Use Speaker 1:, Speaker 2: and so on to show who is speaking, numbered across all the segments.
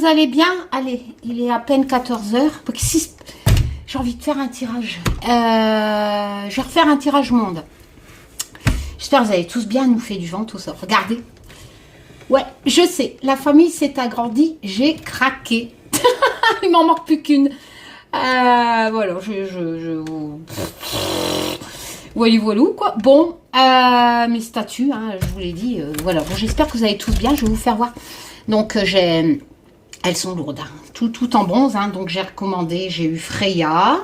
Speaker 1: vous allez bien? Allez, il est à peine 14 heures. J'ai envie de faire un tirage. Je vais refaire un tirage monde. J'espère que vous allez tous bien. Nous fait du vent, tout ça. Regardez. Ouais, je sais. La famille s'est agrandie. J'ai craqué. Il m'en manque plus qu'une. Voilà, voilà, quoi. Bon, mes statues, hein, je vous l'ai dit. Voilà, bon, j'espère que vous allez tous bien. Je vais vous faire voir. Donc, elles sont lourdes. Hein. Tout en bronze. Hein, donc, j'ai recommandé. J'ai eu Freya.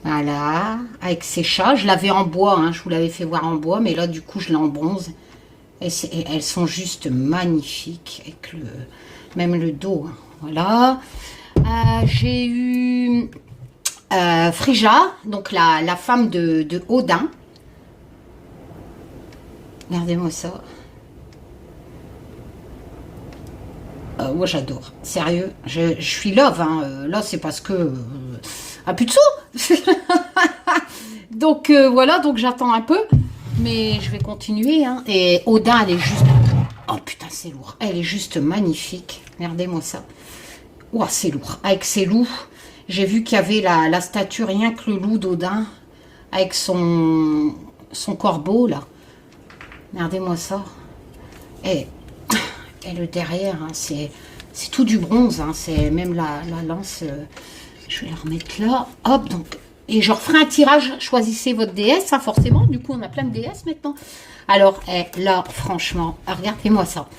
Speaker 1: Voilà, avec ses chats. Je l'avais en bois. Hein, je vous l'avais fait voir en bois. Mais là, du coup, je l'ai en bronze. Et elles sont juste magnifiques. Avec même le dos. Hein, voilà. J'ai eu Frigga, donc la femme de Odin. Regardez-moi ça. Moi j'adore, sérieux, je suis love. Hein. Là c'est parce que plus de sous. Donc voilà, donc j'attends un peu, mais je vais continuer. Hein. Et Odin, elle est juste, oh putain c'est lourd, elle est juste magnifique. Regardez-moi ça. Oh, c'est lourd. Avec ses loups, j'ai vu qu'il y avait la statue, rien que le loup d'Odin, avec son corbeau, là. Regardez-moi ça. Et le derrière, hein, c'est tout du bronze. Hein, c'est même la lance. Je vais la remettre là. Hop, donc. Et je referai un tirage. Choisissez votre déesse, hein, forcément. Du coup, on a plein de déesses maintenant. Alors, là, franchement, regardez-moi ça.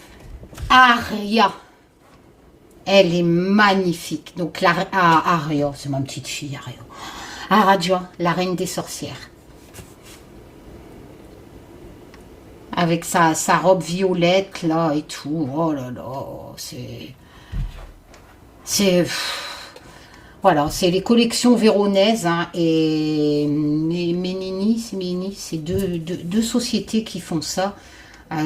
Speaker 1: Arya. Elle est magnifique. Donc, Arya, c'est ma petite fille, Arya. Aradia, la reine des sorcières. Avec sa robe violette, là, et tout. Oh là là, voilà, c'est les collections véronaises, hein, et Menini, c'est deux sociétés qui font ça.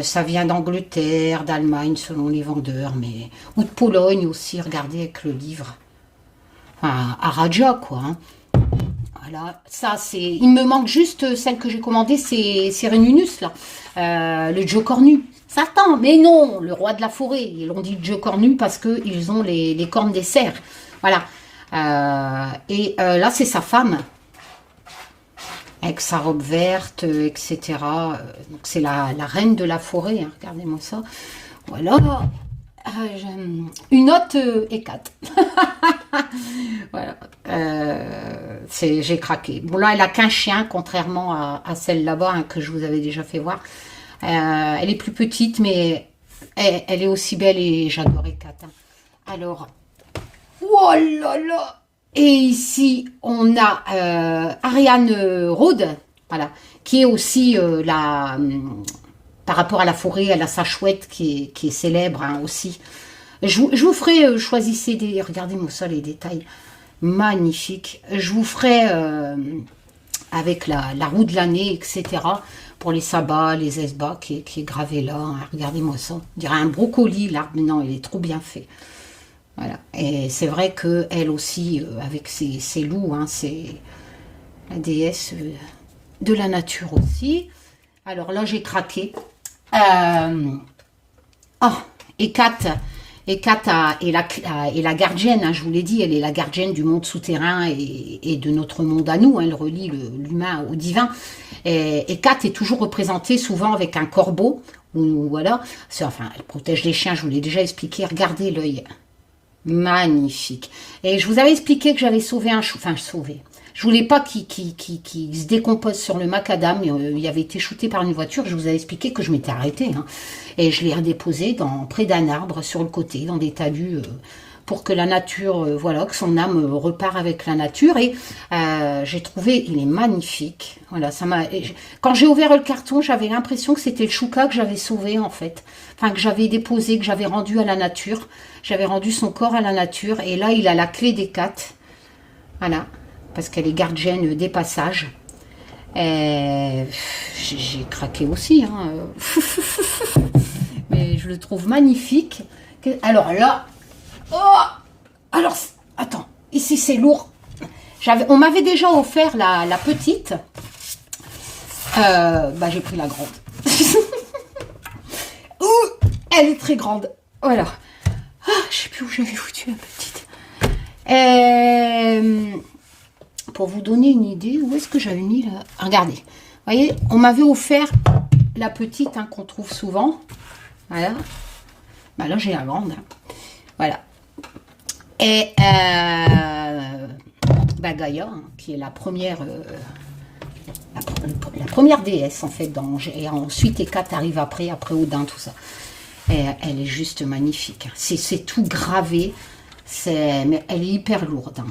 Speaker 1: Ça vient d'Angleterre, d'Allemagne, selon les vendeurs, mais ou de Pologne aussi, regardez avec le livre. Enfin, Aradia, quoi. Hein. Voilà, ça, c'est... Il me manque juste celle que j'ai commandée, c'est Renunus, là. Le Dieu cornu. Satan, mais non, le roi de la forêt. Ils l'ont dit Dieu cornu parce qu'ils ont les cornes des cerfs. Voilà. Là, c'est sa femme. Avec sa robe verte, etc. Donc, c'est la reine de la forêt. Hein. Regardez-moi ça. Voilà. Une autre Hécate. Voilà. J'ai craqué. Bon, là, elle a qu'un chien, contrairement à celle là-bas, hein, que je vous avais déjà fait voir. Elle est plus petite, mais elle est aussi belle et j'adore Hécate. Hein. Alors, oh là là! Et ici, on a Ariane Rode, voilà, qui est aussi par rapport à la forêt, elle a sa chouette qui est célèbre, hein, aussi. Je vous ferai, choisissez regardez-moi ça, les détails, magnifiques. Je vous ferai avec la roue de l'année, etc., pour les sabbats, les esbats, qui est gravé là. Hein, regardez-moi ça, on dirait un brocoli, l'arbre, non, il est trop bien fait. Voilà, et c'est vrai qu'elle aussi, avec ses loups, hein, c'est la déesse de la nature aussi. Alors là, j'ai craqué. Hécate est la gardienne, hein, je vous l'ai dit, elle est la gardienne du monde souterrain et de notre monde à nous. Hein, elle relie l'humain au divin. Et Hécate est toujours représentée souvent avec un corbeau. Voilà, enfin, elle protège les chiens, je vous l'ai déjà expliqué. Regardez l'œil. Magnifique. Et je vous avais expliqué que j'avais sauvé un chou. Enfin, sauvé. Je voulais pas qu'il se décompose sur le macadam. Il avait été shooté par une voiture. Je vous avais expliqué que je m'étais arrêtée. Hein. Et je l'ai redéposé près d'un arbre sur le côté, dans des talus, pour que la nature, voilà, que son âme repart avec la nature. Et j'ai trouvé, il est magnifique. Voilà, quand j'ai ouvert le carton, j'avais l'impression que c'était le chouka que j'avais sauvé, en fait. Enfin, que j'avais déposé, que j'avais rendu à la nature. J'avais rendu son corps à la nature. Et là, il a la clé d'Hécate. Voilà. Parce qu'elle est gardienne des passages. J'ai craqué aussi. Hein. Mais je le trouve magnifique. Alors là... Oh, alors, attends. Ici, c'est lourd. On m'avait déjà offert la petite. J'ai pris la grande. Elle est très grande. Voilà. Ah, je sais plus où j'avais foutu la petite. Pour vous donner une idée, où est-ce que j'avais mis là? Regardez, vous voyez, on m'avait offert la petite hein, qu'on trouve souvent. Voilà. Bah là, j'ai la grande. Hein. Voilà. Et Gaïa, hein, qui est la première, la première déesse en fait. Et ensuite, Hécate arrive après Odin, tout ça. Et elle est juste magnifique. C'est tout gravé. Mais elle est hyper lourde. Hein.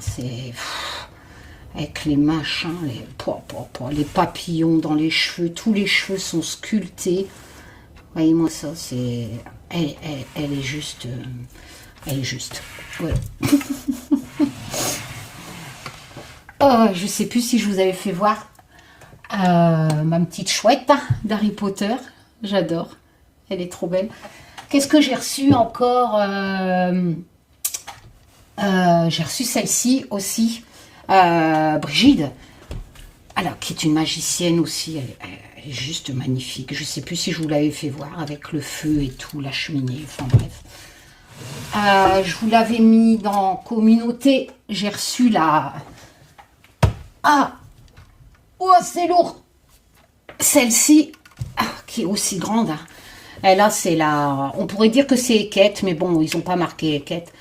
Speaker 1: Avec les machins, les papillons dans les cheveux. Tous les cheveux sont sculptés. Voyez-moi ça. Elle est juste. Elle est juste. Voilà. Oh, je sais plus si je vous avais fait voir ma petite chouette d'Harry Potter. J'adore. Elle est trop belle. Qu'est-ce que j'ai reçu encore j'ai reçu celle-ci aussi. Brigide. Alors, qui est une magicienne aussi. Elle est juste magnifique. Je ne sais plus si je vous l'avais fait voir avec le feu et tout, la cheminée. Enfin bref. Je vous l'avais mis dans communauté. J'ai reçu la... Ah! Oh, c'est lourd! Celle-ci, qui est aussi grande. Hein. Et là, c'est la... On pourrait dire que c'est Hécate, mais bon, ils n'ont pas marqué Hécate.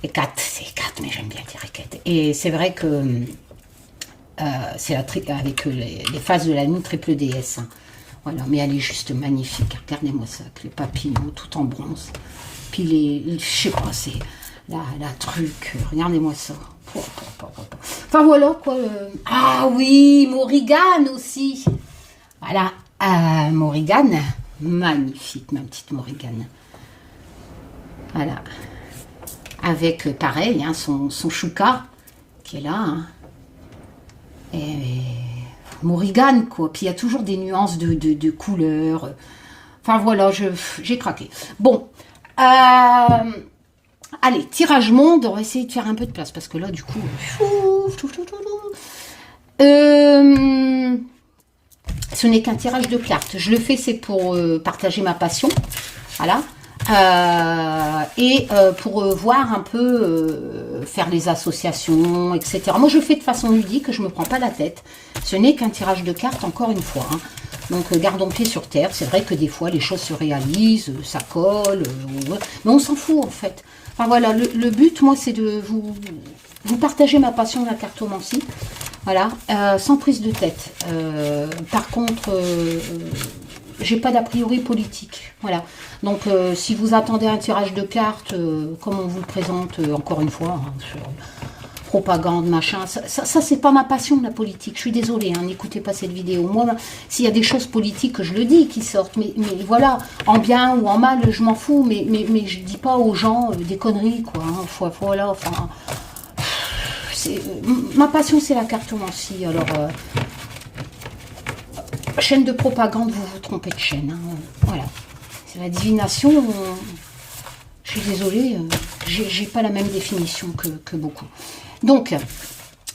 Speaker 1: Hécate, c'est Hécate, mais j'aime bien dire Hécate. Et c'est vrai que c'est avec les phases de la lune triple déesse. Hein. Voilà, mais elle est juste magnifique. Regardez-moi ça, avec les papillons, tout en bronze. Puis je sais pas, c'est la truc. Regardez-moi ça. Enfin voilà quoi. Ah oui, Morrigan aussi. Voilà, Morrigan. Magnifique, ma petite Morrigan. Voilà. Avec, pareil, hein, son chouka qui est là. Hein. Et Morrigan, quoi. Puis il y a toujours des nuances de couleurs. Enfin voilà, j'ai craqué. Bon. Allez, tirage monde, on va essayer de faire un peu de place parce que là, du coup, ce n'est qu'un tirage de cartes. Je le fais, c'est pour partager ma passion, voilà, et pour voir un peu, faire les associations, etc. Moi, je fais de façon ludique, je me prends pas la tête. Ce n'est qu'un tirage de cartes, encore une fois. Hein. Donc, gardons pied sur terre. C'est vrai que des fois, les choses se réalisent, ça colle, mais on s'en fout, en fait. Enfin, voilà, le but, moi, c'est de vous partager ma passion de la cartomancie. Voilà, sans prise de tête. Par contre, j'ai pas d'a priori politique. Voilà. Donc, si vous attendez un tirage de cartes, comme on vous le présente, encore une fois, hein, sur propagande, machin, ça c'est pas ma passion, la politique. Je suis désolée, hein, n'écoutez pas cette vidéo. Moi, s'il y a des choses politiques, je le dis, qui sortent. Mais voilà, en bien ou en mal, je m'en fous. Mais je dis pas aux gens des conneries, quoi. Hein, voilà, enfin... ma passion, c'est la cartomancie. Alors, chaîne de propagande, vous vous trompez de chaîne. Hein, voilà. C'est la divination. Je suis désolée, j'ai pas la même définition que beaucoup. Donc,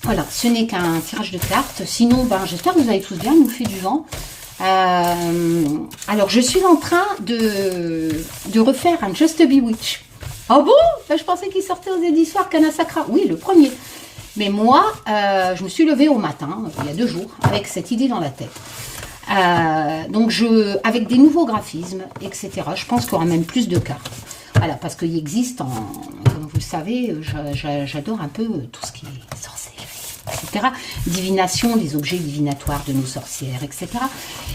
Speaker 1: voilà, ce n'est qu'un tirage de cartes. Sinon, ben, j'espère que vous allez tous bien, il nous fait du vent. Alors, je suis en train de refaire un Just Bewitch. Ah bon? Je pensais qu'il sortait aux éditions Arcana Sacra. Oui, le premier. Mais moi, je me suis levée au matin, il y a 2 jours, avec cette idée dans la tête. Donc, avec des nouveaux graphismes, etc., je pense qu'il y aura même plus de cartes. Voilà, parce qu'il existe, comme vous le savez, j'adore un peu tout ce qui est sorcellerie, etc. Divination, les objets divinatoires de nos sorcières, etc.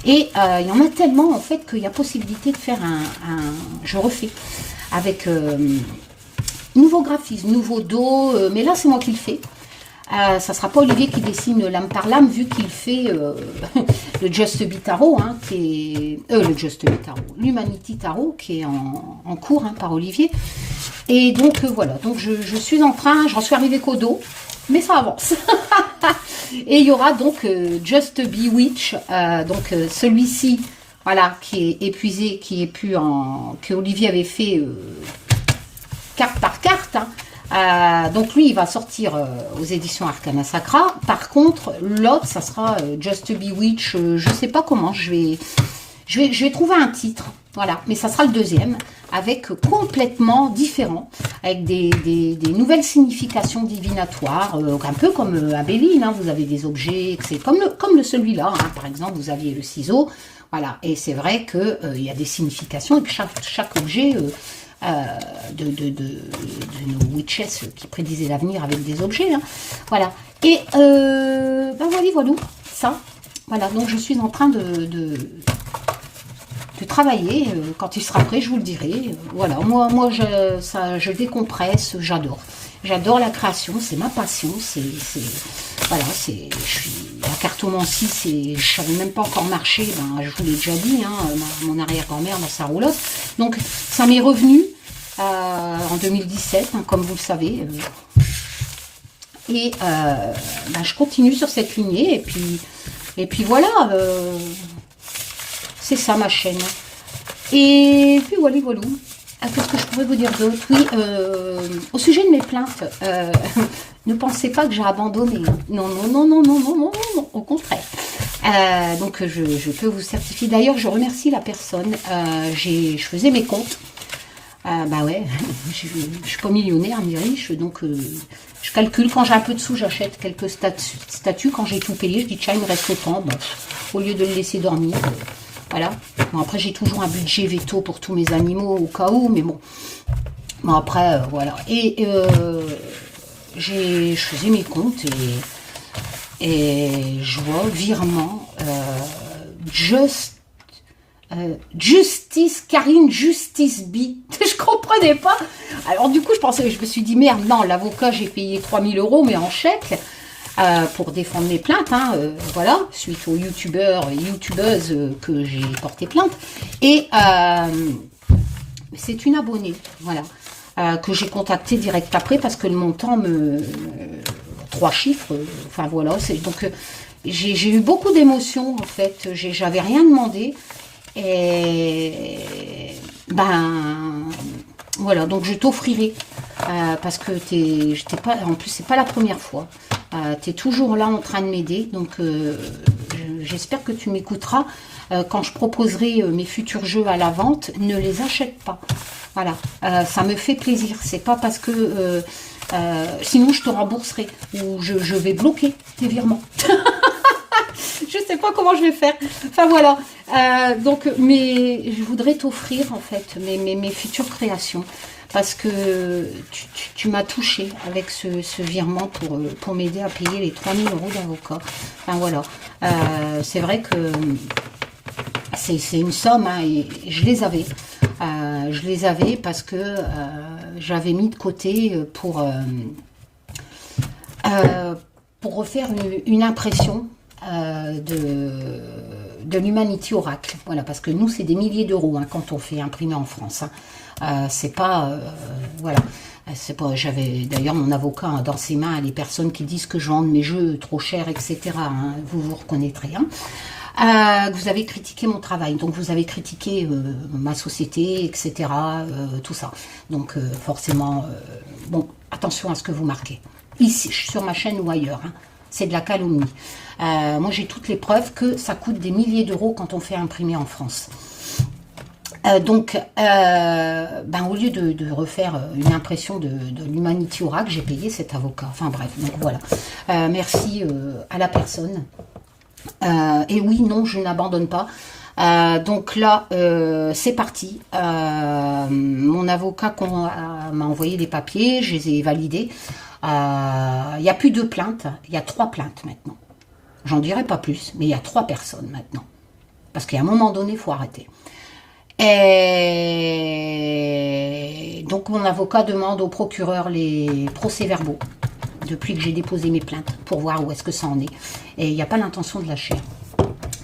Speaker 1: Et il y en a tellement, en fait, qu'il y a possibilité de faire je refais, avec nouveau graphisme, nouveau dos, mais là, c'est moi qui le fais. Ça sera pas Olivier qui dessine lame par lame, vu qu'il fait le Just Be Tarot, hein, qui est le Just Be Tarot, l'Humanity Tarot, qui est en cours hein, par Olivier. Et donc voilà, donc je suis en train, j'en suis arrivée qu'au dos, mais ça avance. Et il y aura donc Just Bewitch, donc celui-ci, voilà, qui est épuisé, que Olivier avait fait carte par carte. Hein. Donc lui, il va sortir aux éditions Arcana Sacra. Par contre, l'autre, ça sera Just Bewitch. Je sais pas comment. Je vais trouver un titre. Voilà, mais ça sera le deuxième. avec complètement différents, avec des nouvelles significations divinatoires, un peu comme Abéline, hein, vous avez des objets, comme le celui-là, hein, par exemple, vous aviez le ciseau, voilà, et c'est vrai qu'il y a des significations, et que chaque objet de nos witches qui prédisaient l'avenir avec des objets, hein, voilà, et ben voilà, ça, voilà, donc je suis en train de travailler, quand il sera prêt, je vous le dirai, voilà, moi je décompresse, j'adore la création, c'est ma passion, voilà, la cartomancie, je savais même pas encore marcher, ben, je vous l'ai déjà dit, hein, mon arrière-grand-mère dans sa roulotte, donc ça m'est revenu en 2017, hein, comme vous le savez, et ben, je continue sur cette lignée, et puis voilà, c'est ça ma chaîne. Et puis voilà. Qu'est-ce que je pourrais vous dire d'autre? Oui, au sujet de mes plaintes, ne pensez pas que j'ai abandonné. Non, au contraire. Donc je peux vous certifier. D'ailleurs, je remercie la personne. Je faisais mes comptes. Bah ouais, je suis pas millionnaire ni riche, donc je calcule, quand j'ai un peu de sous, j'achète quelques statues, quand j'ai tout payé, je dis tiens, il me reste autant, bon, au lieu de le laisser dormir, voilà. Bon, après j'ai toujours un budget veto pour tous mes animaux au cas où, mais bon après voilà, et je faisais mes comptes, et je vois virement Justice, Karine Justice B. Je comprenais pas. Alors du coup, je me suis dit, merde, non, l'avocat, j'ai payé 3000 €, mais en chèque, pour défendre mes plaintes, hein, voilà, suite aux youtubeurs et youtubeuses que j'ai porté plainte. Et c'est une abonnée, voilà, que j'ai contacté direct après, parce que le montant 3 chiffres, enfin voilà, donc j'ai eu beaucoup d'émotions, en fait, j'avais rien demandé. Et ben voilà, donc je t'offrirai, parce que en plus c'est pas la première fois, tu es toujours là en train de m'aider, donc j'espère que tu m'écouteras quand je proposerai mes futurs jeux à la vente. Ne les achète pas, voilà, ça me fait plaisir, c'est pas parce que sinon je te rembourserai, ou je vais bloquer tes virements. Je sais pas comment je vais faire. Enfin voilà. Donc, mais je voudrais t'offrir en fait mes futures créations, parce que tu m'as touché avec ce virement pour m'aider à payer les 3000 € d'avocat. Enfin voilà. C'est vrai que c'est une somme, hein, et je les avais. Je les avais parce que j'avais mis de côté pour refaire une impression de l'Humanity Oracle, voilà, parce que nous c'est des milliers d'euros, hein, quand on fait imprimer en France, hein. C'est pas voilà, c'est pas, j'avais d'ailleurs mon avocat, hein, dans ses mains les personnes qui disent que je vends mes jeux trop cher, etc., hein, vous reconnaîtrez, hein. Vous avez critiqué mon travail, donc vous avez critiqué ma société, etc., tout ça, donc forcément, bon, attention à ce que vous marquez ici sur ma chaîne ou ailleurs, hein. C'est de la calomnie. Moi, j'ai toutes les preuves que ça coûte des milliers d'euros quand on fait imprimer en France. Donc, ben, au lieu de refaire une impression de l'Humanity Oracle, j'ai payé cet avocat. Enfin bref, donc voilà. Merci à la personne. Et oui, non, je n'abandonne pas. Donc là, c'est parti. Mon avocat m'a envoyé des papiers, je les ai validés. Il n'y a plus 2 plaintes, il y a 3 plaintes maintenant. J'en dirai pas plus, mais il y a 3 personnes maintenant. Parce qu'à un moment donné, il faut arrêter. Et donc mon avocat demande au procureur les procès-verbaux depuis que j'ai déposé mes plaintes, pour voir où est-ce que ça en est. Et il n'y a pas l'intention de lâcher.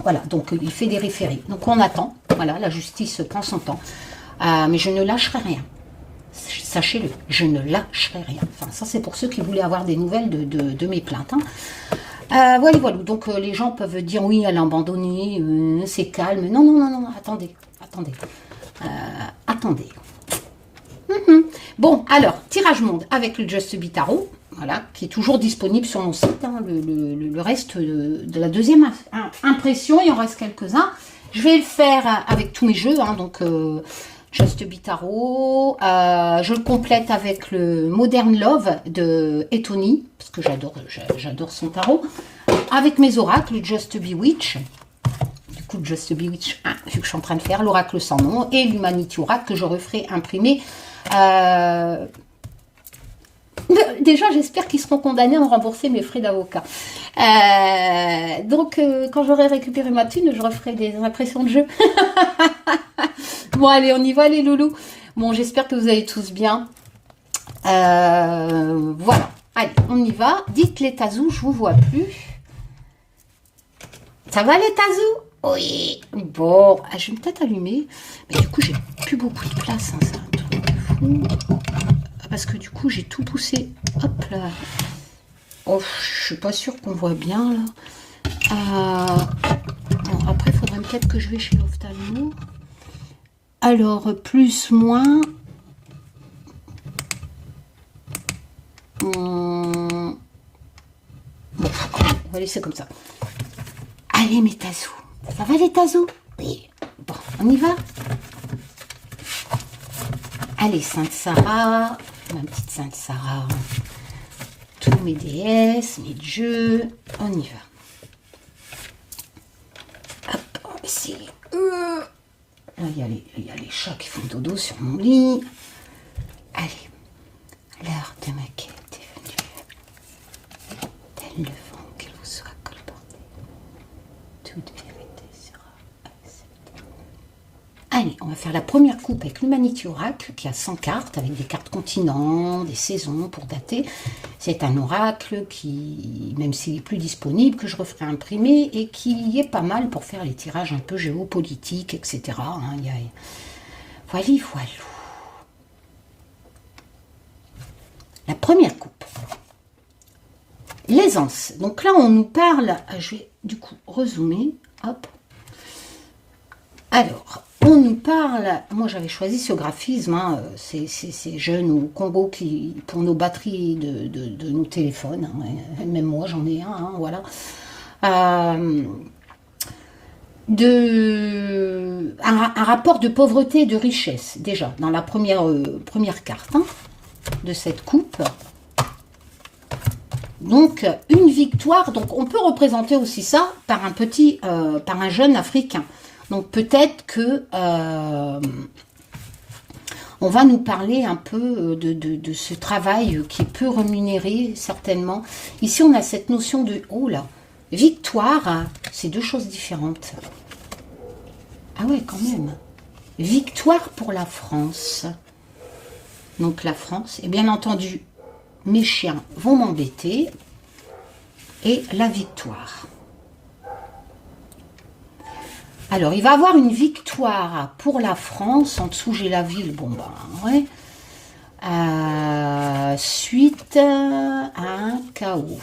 Speaker 1: Voilà, donc il fait des référés. Donc on attend, voilà, la justice prend son temps. Mais je ne lâcherai rien. Sachez-le, je ne lâcherai rien. Enfin, ça c'est pour ceux qui voulaient avoir des nouvelles de mes plaintes, hein. Voilà. Donc les gens peuvent dire oui, elle a abandonné, c'est calme. Non, attendez. Bon, alors, tirage monde avec le Just Be Tarot, voilà, qui est toujours disponible sur mon site, hein, le reste de la deuxième impression, il en reste quelques-uns. Je vais le faire avec tous mes jeux, hein, donc Just Be Tarot. Je le complète avec le Modern Love de Etony, parce que j'adore son tarot. Avec mes oracles, Just Be Witch. Du coup, Just Be Witch 1, vu que je suis en train de faire l'oracle sans nom, et l'Humanity Oracle que je referai imprimer. Déjà, j'espère qu'ils seront condamnés à me rembourser mes frais d'avocat. Donc, quand j'aurai récupéré ma thune, je referai des impressions de jeu. Bon, allez, on y va, les loulous. Bon, j'espère que vous allez tous bien. Voilà. Allez, on y va. Dites les Tazous, je vous vois plus. Ça va, les Tazous? Oui. Bon, je vais peut-être allumer. Mais du coup, j'ai plus beaucoup de place. Hein, c'est un truc de fou. Parce que du coup, j'ai tout poussé. Hop là. Oh, je suis pas sûre qu'on voit bien, là. Bon, après, il faudrait peut-être que je vais chez l'ophtalmo. Alors, plus, moins. Bon, on va laisser comme ça. Allez, mes Tazous. Ça va, les Tazous? Oui. Bon, on y va? Allez, Sainte Sarah. Ma petite Sainte Sarah. Tous mes déesses, mes dieux. On y va. Hop, on va essayer. Là, il y a les chats qui font dodo sur mon lit. Allez, l'heure de ma quête est venue. Tel le vent qu'elle vous sera colportée. Toute vérité sera acceptée. Allez, on va faire la première coupe avec l'Humanity Oracle qui a 100 cartes avec des cartes continents, des saisons pour dater. C'est un oracle qui, même s'il est plus disponible, que je referai imprimer et qui est pas mal pour faire les tirages un peu géopolitiques, etc. Hein, voilà. La première coupe. L'aisance. Donc là, on nous parle, je vais du coup rezoomer, hop. Alors, on nous parle, moi j'avais choisi ce graphisme, hein, ces jeunes au Congo qui, pour nos batteries de nos téléphones, hein, même moi j'en ai un, hein, voilà. Un rapport de pauvreté et de richesse, déjà, dans la première carte hein, de cette coupe. Donc, une victoire, donc on peut représenter aussi ça par un jeune africain. Donc peut-être que on va nous parler un peu de ce travail qui est peu rémunéré, certainement. Ici, on a cette notion de, oh là, victoire, c'est deux choses différentes. Ah ouais, quand même. Victoire pour la France. Donc la France, et bien entendu, mes chiens vont m'embêter. Et la victoire. Alors, il va avoir une victoire pour la France. En dessous, j'ai la ville. Bon, ben, ouais. Suite à un chaos.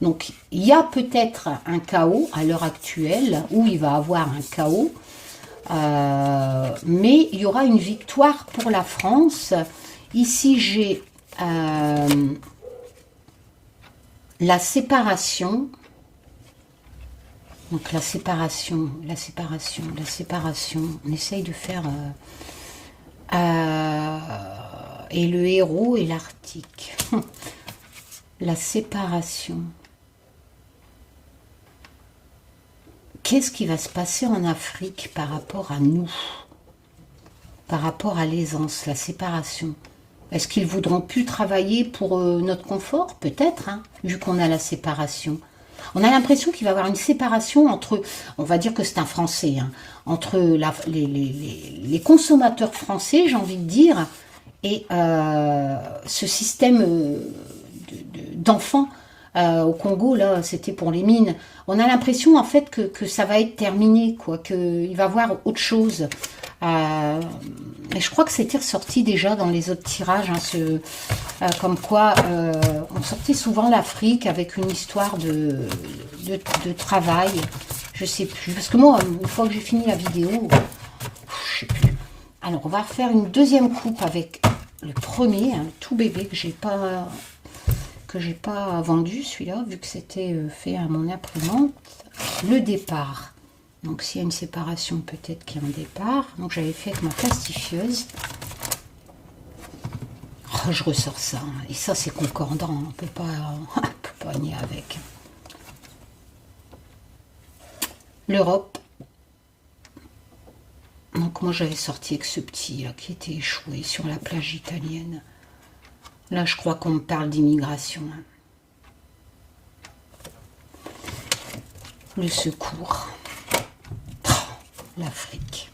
Speaker 1: Donc, il y a peut-être un chaos à l'heure actuelle, où il va avoir un chaos. Mais il y aura une victoire pour la France. Ici, j'ai la séparation. Donc la séparation, on essaye de faire... et le héros et l'Arctique. La séparation. Qu'est-ce qui va se passer en Afrique par rapport à nous? Par rapport à l'aisance, la séparation. Est-ce qu'ils voudront plus travailler pour notre confort? Peut-être, hein, vu qu'on a la séparation. On a l'impression qu'il va y avoir une séparation entre, on va dire que c'est un Français, hein, entre les consommateurs français, j'ai envie de dire, et ce système d'enfants au Congo, là, c'était pour les mines. On a l'impression, en fait, que ça va être terminé, quoi, qu'il va y avoir autre chose. Mais je crois que c'était ressorti déjà dans les autres tirages, hein, comme quoi on sortait souvent l'Afrique avec une histoire de travail, je sais plus, parce que moi, une fois que j'ai fini la vidéo, je sais plus. Alors, on va refaire une deuxième coupe avec le premier, hein, tout bébé que j'ai pas vendu, celui-là, vu que c'était fait à mon imprimante. Le départ. Donc s'il y a une séparation, peut-être qu'il y a un départ. Donc j'avais fait avec ma plastifieuse. Oh, je ressors ça. Et ça, c'est concordant. On ne peut pas nier avec. L'Europe. Donc moi, j'avais sorti avec ce petit là, qui était échoué sur la plage italienne. Là, je crois qu'on me parle d'immigration. Le secours. Oh, l'Afrique.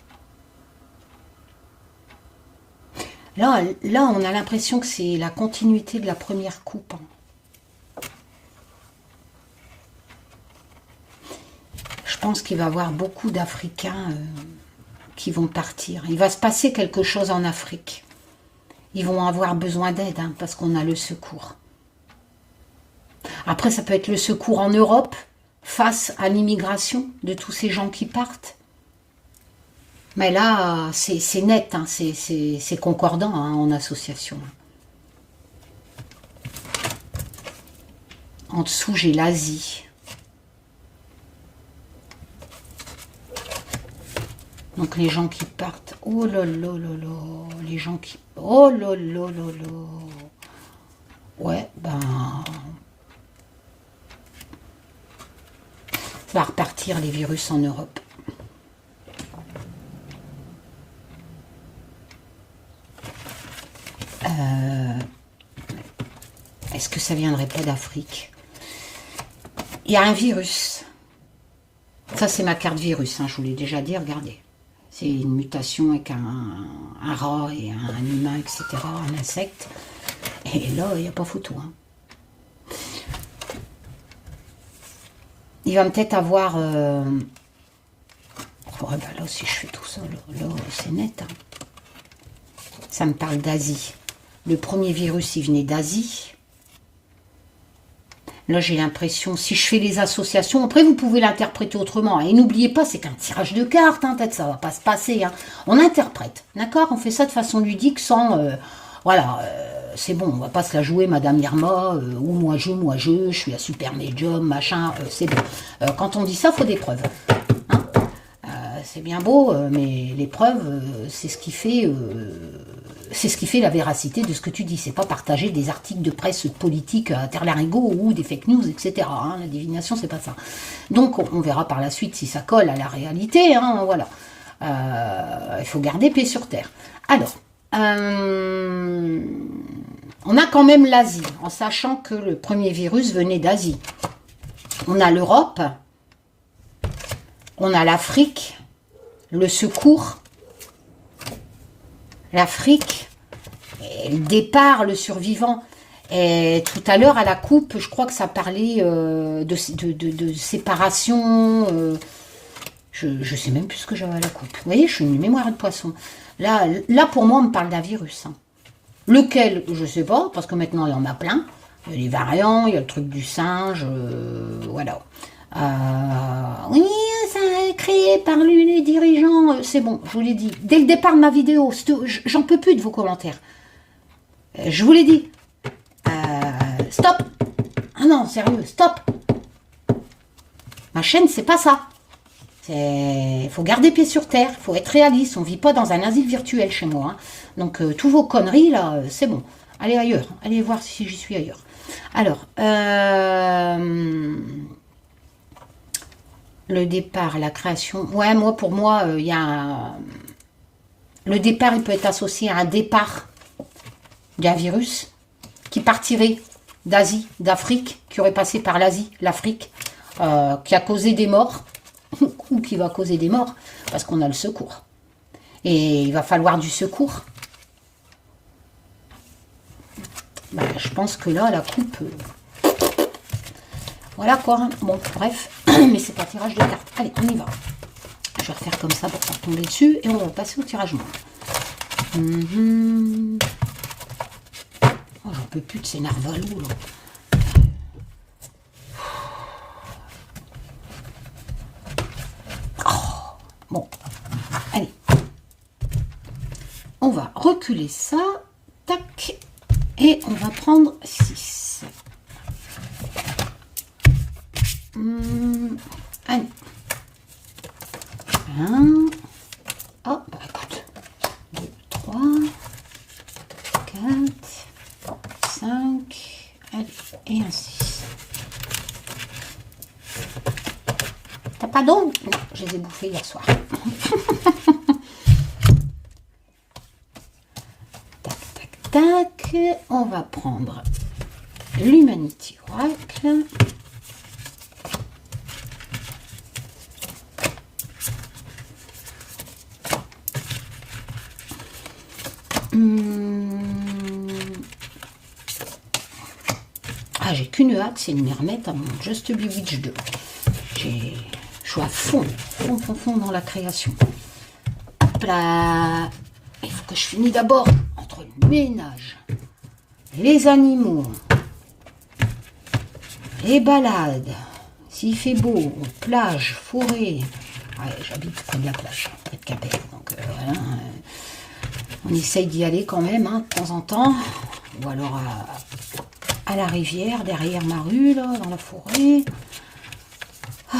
Speaker 1: Là, on a l'impression que c'est la continuité de la première coupe. Je pense qu'il va y avoir beaucoup d'Africains qui vont partir. Il va se passer quelque chose en Afrique. Ils vont avoir besoin d'aide, hein, parce qu'on a le secours. Après, ça peut être le secours en Europe, face à l'immigration de tous ces gens qui partent. Mais là, c'est net, hein, c'est concordant hein, en association. En dessous, j'ai l'Asie. Donc les gens qui partent, oh là là là là, les gens qui... Oh là là là là. Ouais, ben... Ça va repartir les virus en Europe. Est-ce que ça viendrait pas d'Afrique? Il y a un virus. Ça, c'est ma carte virus, hein, je vous l'ai déjà dit, regardez. C'est une mutation avec un rat et un humain, etc., un insecte. Et là, il n'y a pas photo. Hein. Il va peut-être avoir... Oh, ben là, si je fais tout ça, là c'est net. Hein. Ça me parle d'Asie. Le premier virus, il venait d'Asie. Là, j'ai l'impression, si je fais les associations, après, vous pouvez l'interpréter autrement. Et n'oubliez pas, c'est qu'un tirage de cartes, hein, peut-être ça va pas se passer. Hein. On interprète, d'accord? On fait ça de façon ludique, sans... voilà, c'est bon, on va pas se la jouer, Madame Irma, ou moi je suis un super médium, machin, c'est bon. Quand on dit ça, il faut des preuves. Hein, c'est bien beau, mais les preuves, c'est ce qui fait... c'est ce qui fait la véracité de ce que tu dis. C'est pas partager des articles de presse politique à terre-larigot ou des fake news, etc. Hein. La divination, c'est pas ça. Donc, on verra par la suite si ça colle à la réalité. Hein, voilà. Il faut garder pied sur terre. Alors, on a quand même l'Asie, en sachant que le premier virus venait d'Asie. On a l'Europe, on a l'Afrique, le secours, l'Afrique, le départ, le survivant. Et tout à l'heure, à la coupe, je crois que ça parlait de séparation. Je ne sais même plus ce que j'avais à la coupe. Vous voyez, je suis une mémoire de poisson. Là, pour moi, on me parle d'un virus. Hein. Lequel, je ne sais pas, parce que maintenant, il y en a plein. Il y a les variants, il y a le truc du singe, voilà. Oui, ça a créé par lui, les dirigeants. C'est bon, je vous l'ai dit. Dès le départ de ma vidéo, j'en peux plus de vos commentaires. Je vous l'ai dit. Stop. Ah non, sérieux, stop. Ma chaîne, c'est pas ça. Il faut garder pied sur terre, il faut être réaliste. On ne vit pas dans un asile virtuel chez moi. Hein. Donc, tous vos conneries, là, c'est bon. Allez ailleurs. Allez voir si j'y suis ailleurs. Alors, le départ, la création. Ouais, pour moi, il y a... Le départ, il peut être associé à un départ d'un virus qui partirait d'Asie, d'Afrique, qui aurait passé par l'Asie, l'Afrique, qui a causé des morts, ou qui va causer des morts, parce qu'on a le secours. Et il va falloir du secours. Ben, je pense que là, la coupe... Voilà quoi. Hein. Bon, bref. Mais c'est pas tirage de cartes. Allez, on y va. Je vais refaire comme ça pour pas tomber dessus. Et on va passer au tirage monde. Oh, j'en peux plus de ces narvalos, là. Oh, bon. Allez. On va reculer ça. Tac. Et on va prendre 6. Allez. Pardon? Non, je les ai bouffés hier soir. Tac, tac, tac. On va prendre l'Humanity Oracle. Ah, j'ai qu'une hâte, c'est de m'y remettre à mon Just Bewitch 2. Je suis à fond dans la création. Hop là. Il faut que je finisse d'abord entre le ménage, les animaux, les balades, s'il fait beau, plage, forêt. Ouais, j'habite près de la plage, près de Capelle, donc voilà. On essaye d'y aller quand même, hein, de temps en temps. Ou alors à la rivière, derrière ma rue, là, dans la forêt. Ah.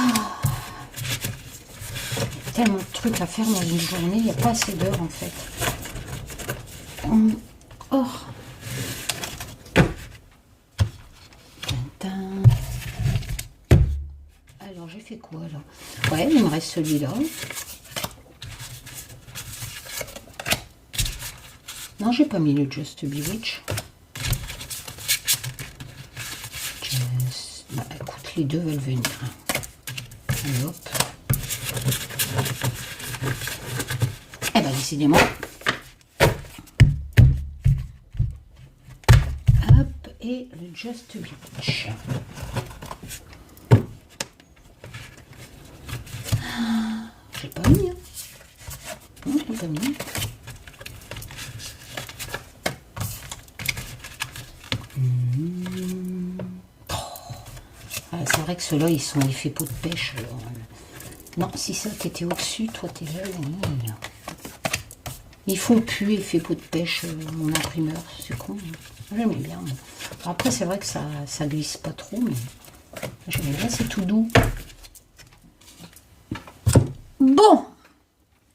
Speaker 1: Tellement de trucs à faire dans une journée, il n'y a pas assez d'heures en fait. Oh. Alors j'ai fait quoi là? Ouais, il me reste celui-là. Non, j'ai pas mis le Just Bewitch. Bah, écoute, les deux veulent venir. Et hop. Eh ben, décidément. Hop, et le Just Bewitch. J'ai pas mis. Hein. Non, je l'ai pas mis. C'est vrai que ceux-là, ils sont effets peau de pêche. Non, si ça, t'étais au-dessus, toi, t'es là. Ils font plus effet peau de pêche, mon imprimeur. C'est con. J'aimais bien. Après, c'est vrai que ça glisse pas trop, mais j'aimais bien, c'est tout doux. Bon,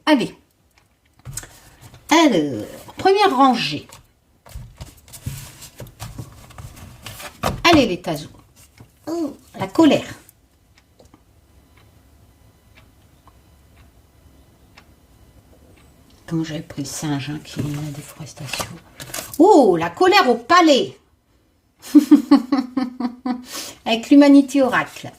Speaker 1: allez. Alors, première rangée. Allez, les tazous. Oh, la colère. Comment j'avais pris le singe hein, qui est la déforestation. Oh, la colère au palais. Avec l'Humanity Oracle.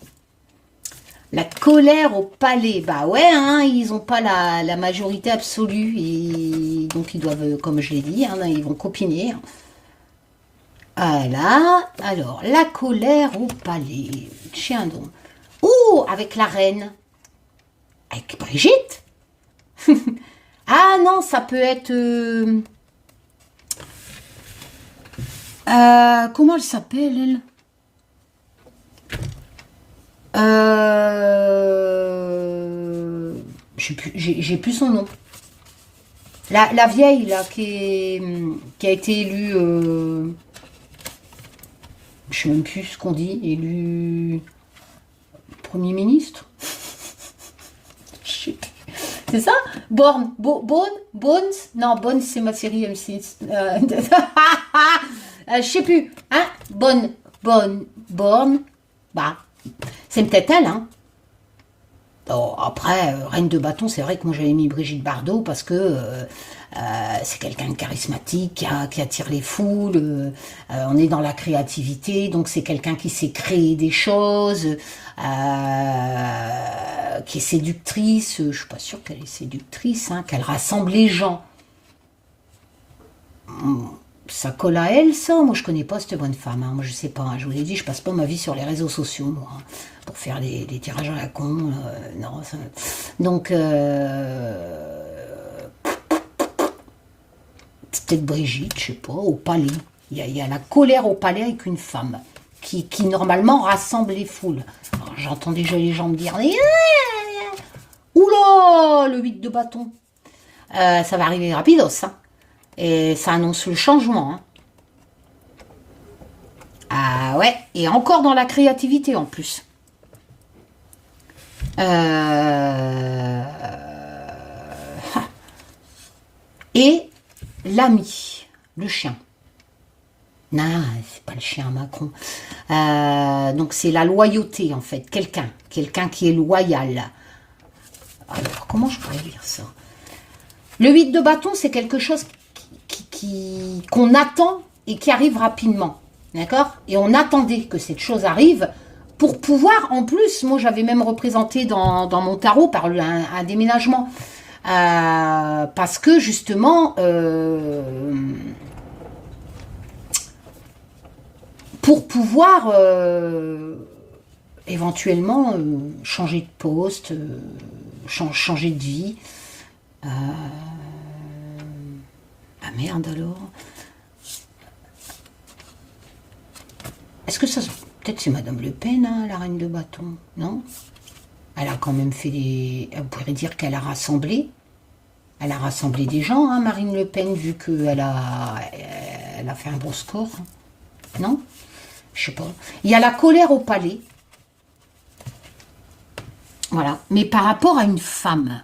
Speaker 1: La colère au palais. Bah ouais, hein, ils n'ont pas la majorité absolue. Et donc ils doivent, comme je l'ai dit, hein, ils vont copiner. Voilà. Alors, la colère au palais. Chien donc. Oh, avec la reine. Avec Brigitte. Ah non, ça peut être... comment elle s'appelle, elle j'ai plus son nom. La vieille, là, qui a été élue... je sais même plus ce qu'on dit. Élue... Premier ministre. C'est ça? Bourne, Bones? Non, Bones, c'est ma série M6. Je sais plus. Hein? Borne. Bah, c'est peut-être elle, hein? Oh, après, Reine de bâton, c'est vrai que moi j'avais mis Brigitte Bardot parce que c'est quelqu'un de charismatique qui attire les foules. On est dans la créativité, donc c'est quelqu'un qui sait créer des choses, qui est séductrice. Je suis pas sûre qu'elle est séductrice, hein, qu'elle rassemble les gens. Ça colle à elle, ça? Moi, je connais pas cette bonne femme. Hein. Moi, je sais pas. Hein. Je vous l'ai dit, je passe pas ma vie sur les réseaux sociaux, moi, hein, pour faire des tirages à la con. Non, ça... Donc, c'est peut-être Brigitte, je sais pas, au palais. Il y a la colère au palais avec une femme qui normalement rassemble les foules. J'entends déjà les gens me dire oula, le 8 de bâton. Ça va arriver rapidos, hein. Et ça annonce le changement. Hein. Ah ouais, et encore dans la créativité en plus. Et l'ami, le chien. Non, c'est pas le chien Macron. Donc c'est la loyauté en fait, quelqu'un qui est loyal. Alors comment je pourrais lire ça? Le 8 de bâton, c'est quelque chose qu'on attend et qui arrive rapidement, d'accord? Et on attendait que cette chose arrive pour pouvoir, en plus, moi j'avais même représenté dans mon tarot par un déménagement, parce que justement, pour pouvoir éventuellement changer de poste, changer de vie. Ah merde alors. Est-ce que ça... Peut-être c'est Madame Le Pen, hein, la reine de bâton, non? Elle a quand même fait des... On pourrait dire qu'elle a rassemblé. Elle a rassemblé des gens, hein, Marine Le Pen, vu qu'elle elle a fait un bon score. Non? Je sais pas. Il y a la colère au palais. Voilà. Mais par rapport à une femme...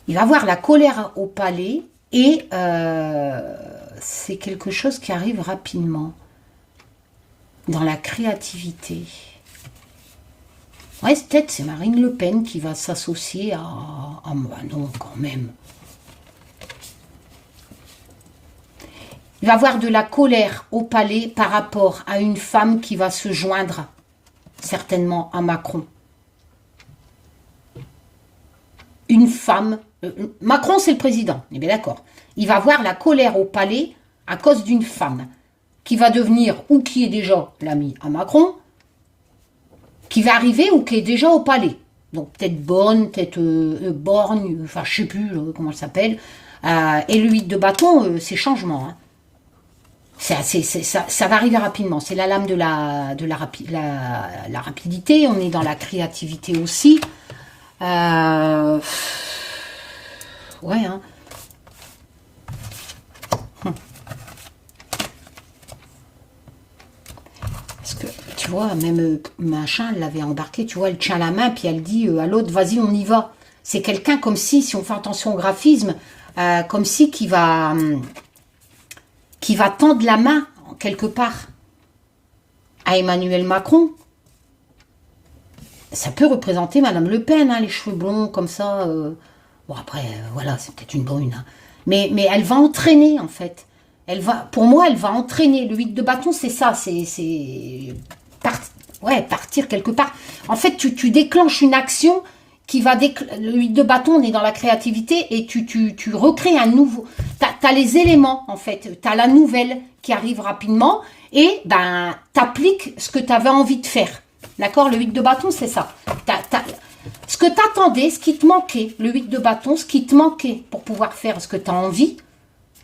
Speaker 1: Il va avoir la colère au palais et c'est quelque chose qui arrive rapidement dans la créativité. Ouais, peut-être c'est Marine Le Pen qui va s'associer à moi. Non, quand même. Il va avoir de la colère au palais par rapport à une femme qui va se joindre certainement à Macron. Une femme... Macron, c'est le président, on est bien d'accord. Il va avoir la colère au palais à cause d'une femme qui va devenir, ou qui est déjà l'ami à Macron, qui va arriver ou qui est déjà au palais. Donc peut-être Bonne, peut-être Borgne, enfin je sais plus comment elle s'appelle. Et le 8 de bâton, c'est changement. Hein. Ça va arriver rapidement. C'est la lame de la rapidité. On est dans la créativité aussi. Ouais, hein. Parce que, tu vois, même machin, elle l'avait embarqué, tu vois, elle tient la main, puis elle dit à l'autre, vas-y, on y va. C'est quelqu'un comme si on fait attention au graphisme, comme si qui va tendre la main, quelque part, à Emmanuel Macron. Ça peut représenter Madame Le Pen, hein, les cheveux blonds comme ça. Bon, après, voilà, c'est peut-être une brune. Hein. Mais elle va entraîner, en fait. Pour moi, elle va entraîner. Le 8 de bâton, c'est ça. C'est partir quelque part. En fait, tu déclenches une action qui va... Le 8 de bâton, on est dans la créativité et tu recrées un nouveau... T'as les éléments, en fait. T'as la nouvelle qui arrive rapidement et ben t'appliques ce que tu avais envie de faire. D'accord? Le 8 de bâton, c'est ça. Ce que tu attendais, ce qui te manquait, le 8 de bâton, ce qui te manquait pour pouvoir faire ce que tu as envie,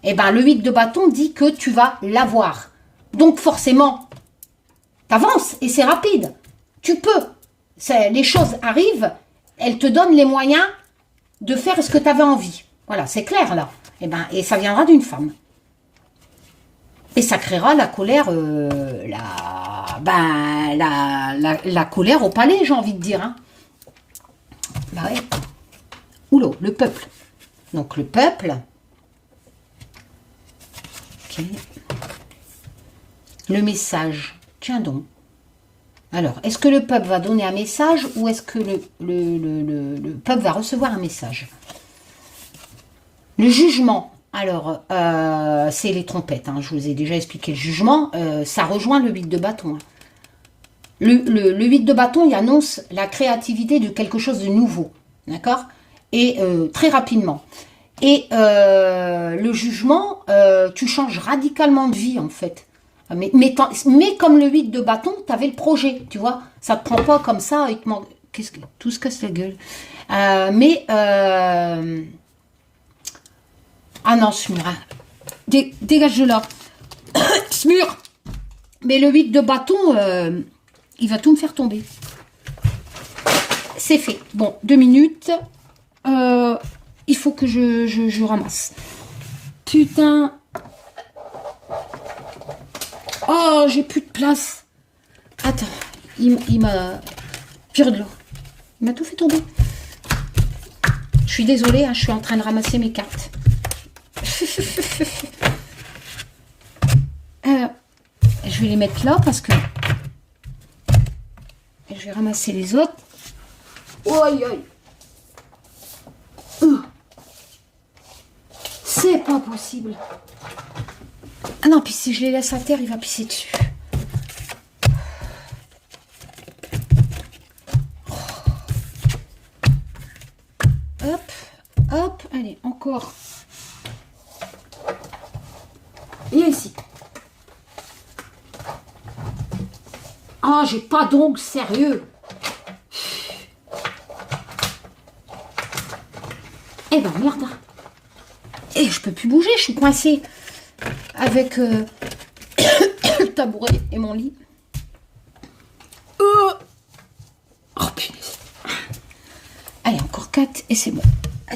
Speaker 1: eh ben, le 8 de bâton dit que tu vas l'avoir. Donc, forcément, tu avances et c'est rapide. Tu peux. Les choses arrivent, elles te donnent les moyens de faire ce que tu avais envie. Voilà, c'est clair, là. Eh ben, et ça viendra d'une femme. Et ça créera la colère, la colère au palais, j'ai envie de dire. Hein. Bah ouais. Oula, le peuple. Donc le peuple. Ok. Le message. Tiens donc. Alors, est-ce que le peuple va donner un message ou est-ce que le peuple va recevoir un message? Le jugement. Alors, c'est les trompettes, hein, je vous ai déjà expliqué le jugement, ça rejoint le 8 de bâton. Hein. Le 8 de bâton, il annonce la créativité de quelque chose de nouveau, d'accord? Et très rapidement. Et le jugement, tu changes radicalement de vie, en fait. Mais comme le 8 de bâton, tu avais le projet, tu vois? Ça te prend pas comme ça, il te manque... Tout se casse la gueule. Ah non, ce mur. Dégage de là. Ce mur. Mais le 8 de bâton, il va tout me faire tomber. C'est fait. Bon, 2 minutes. Il faut que je ramasse. Putain. Oh, j'ai plus de place. Attends. Il m'a... Pire de l'eau. Il m'a tout fait tomber. Je suis désolée, hein, je suis en train de ramasser mes cartes. Je vais les mettre là parce que je vais ramasser les autres. Aïe, aïe. C'est pas possible. Ah non, puis si je les laisse à terre, il va pisser dessus. Hop, hop, allez, encore. Et ici. Ah, j'ai pas d'ongles, sérieux. Eh ben merde. Et je peux plus bouger, je suis coincée avec le tabouret et mon lit. Oh punaise. Allez, encore 4 et c'est bon.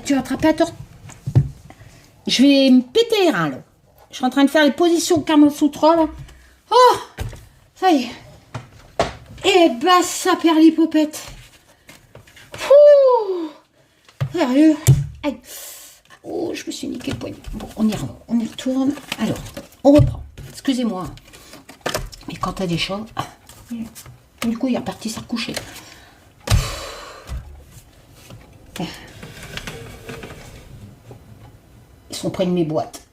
Speaker 1: Tu as attrapé à tort. Je vais me péter les reins là. Je suis en train de faire les positions Kama Sutra là. Oh, ça y est. Et bah ça perd l'hypopète. Sérieux. Aïe. Oh, je me suis niqué le poignet. Bon, on y retourne. Alors, on reprend. Excusez-moi. Mais quand t'as des chats, du coup, il est reparti se recoucher. Ils sont près de mes boîtes.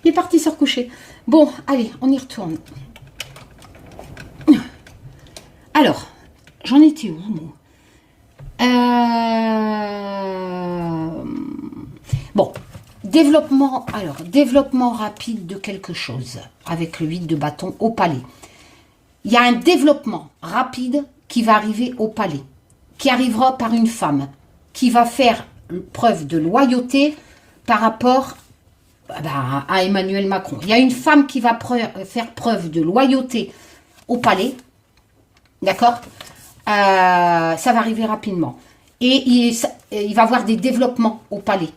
Speaker 1: Il est parti se recoucher. Bon, allez, on y retourne. Alors, j'en étais où, moi? Bon, développement rapide de quelque chose avec le 8 de bâton au palais. Il y a un développement rapide qui va arriver au palais, qui arrivera par une femme, qui va faire preuve de loyauté par rapport à Emmanuel Macron. Il y a une femme qui va faire preuve de loyauté au palais, d'accord? Ça va arriver rapidement. Et il va y avoir des développements au palais.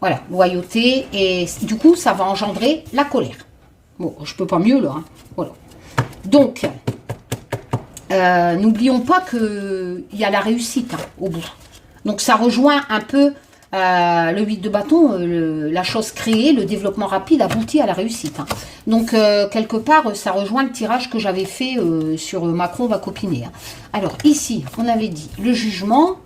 Speaker 1: Voilà, loyauté. Et du coup, ça va engendrer la colère. Bon, je peux pas mieux là. Hein. Voilà. Donc, n'oublions pas qu'il y a la réussite hein, au bout. Donc, ça rejoint un peu le 8 de bâton, la chose créée, le développement rapide aboutit à la réussite. Hein. Donc, quelque part, ça rejoint le tirage que j'avais fait sur Macron va copiner. Hein. Alors, ici, on avait dit le jugement.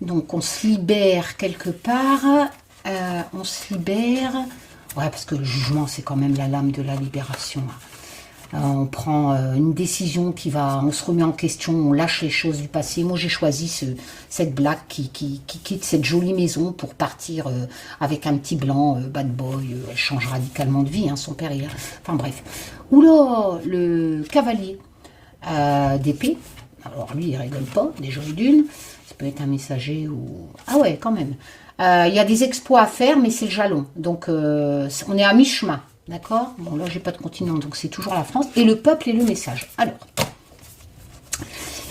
Speaker 1: Donc, on se libère quelque part. On se libère. Ouais, parce que le jugement, c'est quand même la lame de la libération. Hein. On prend une décision on se remet en question, on lâche les choses du passé. Moi, j'ai choisi cette blague qui quitte cette jolie maison pour partir avec un petit blanc, bad boy. Elle change radicalement de vie, hein, son père est là. Enfin bref. Oula, le cavalier d'épée. Alors lui, il rigole pas, déjà d'une. Ça peut être un messager ou... Ah ouais, quand même. Il y a des exploits à faire, mais c'est le jalon. Donc, on est à mi-chemin. D'accord? Bon, là, j'ai pas de continent, donc c'est toujours la France. Et le peuple et le message. Alors,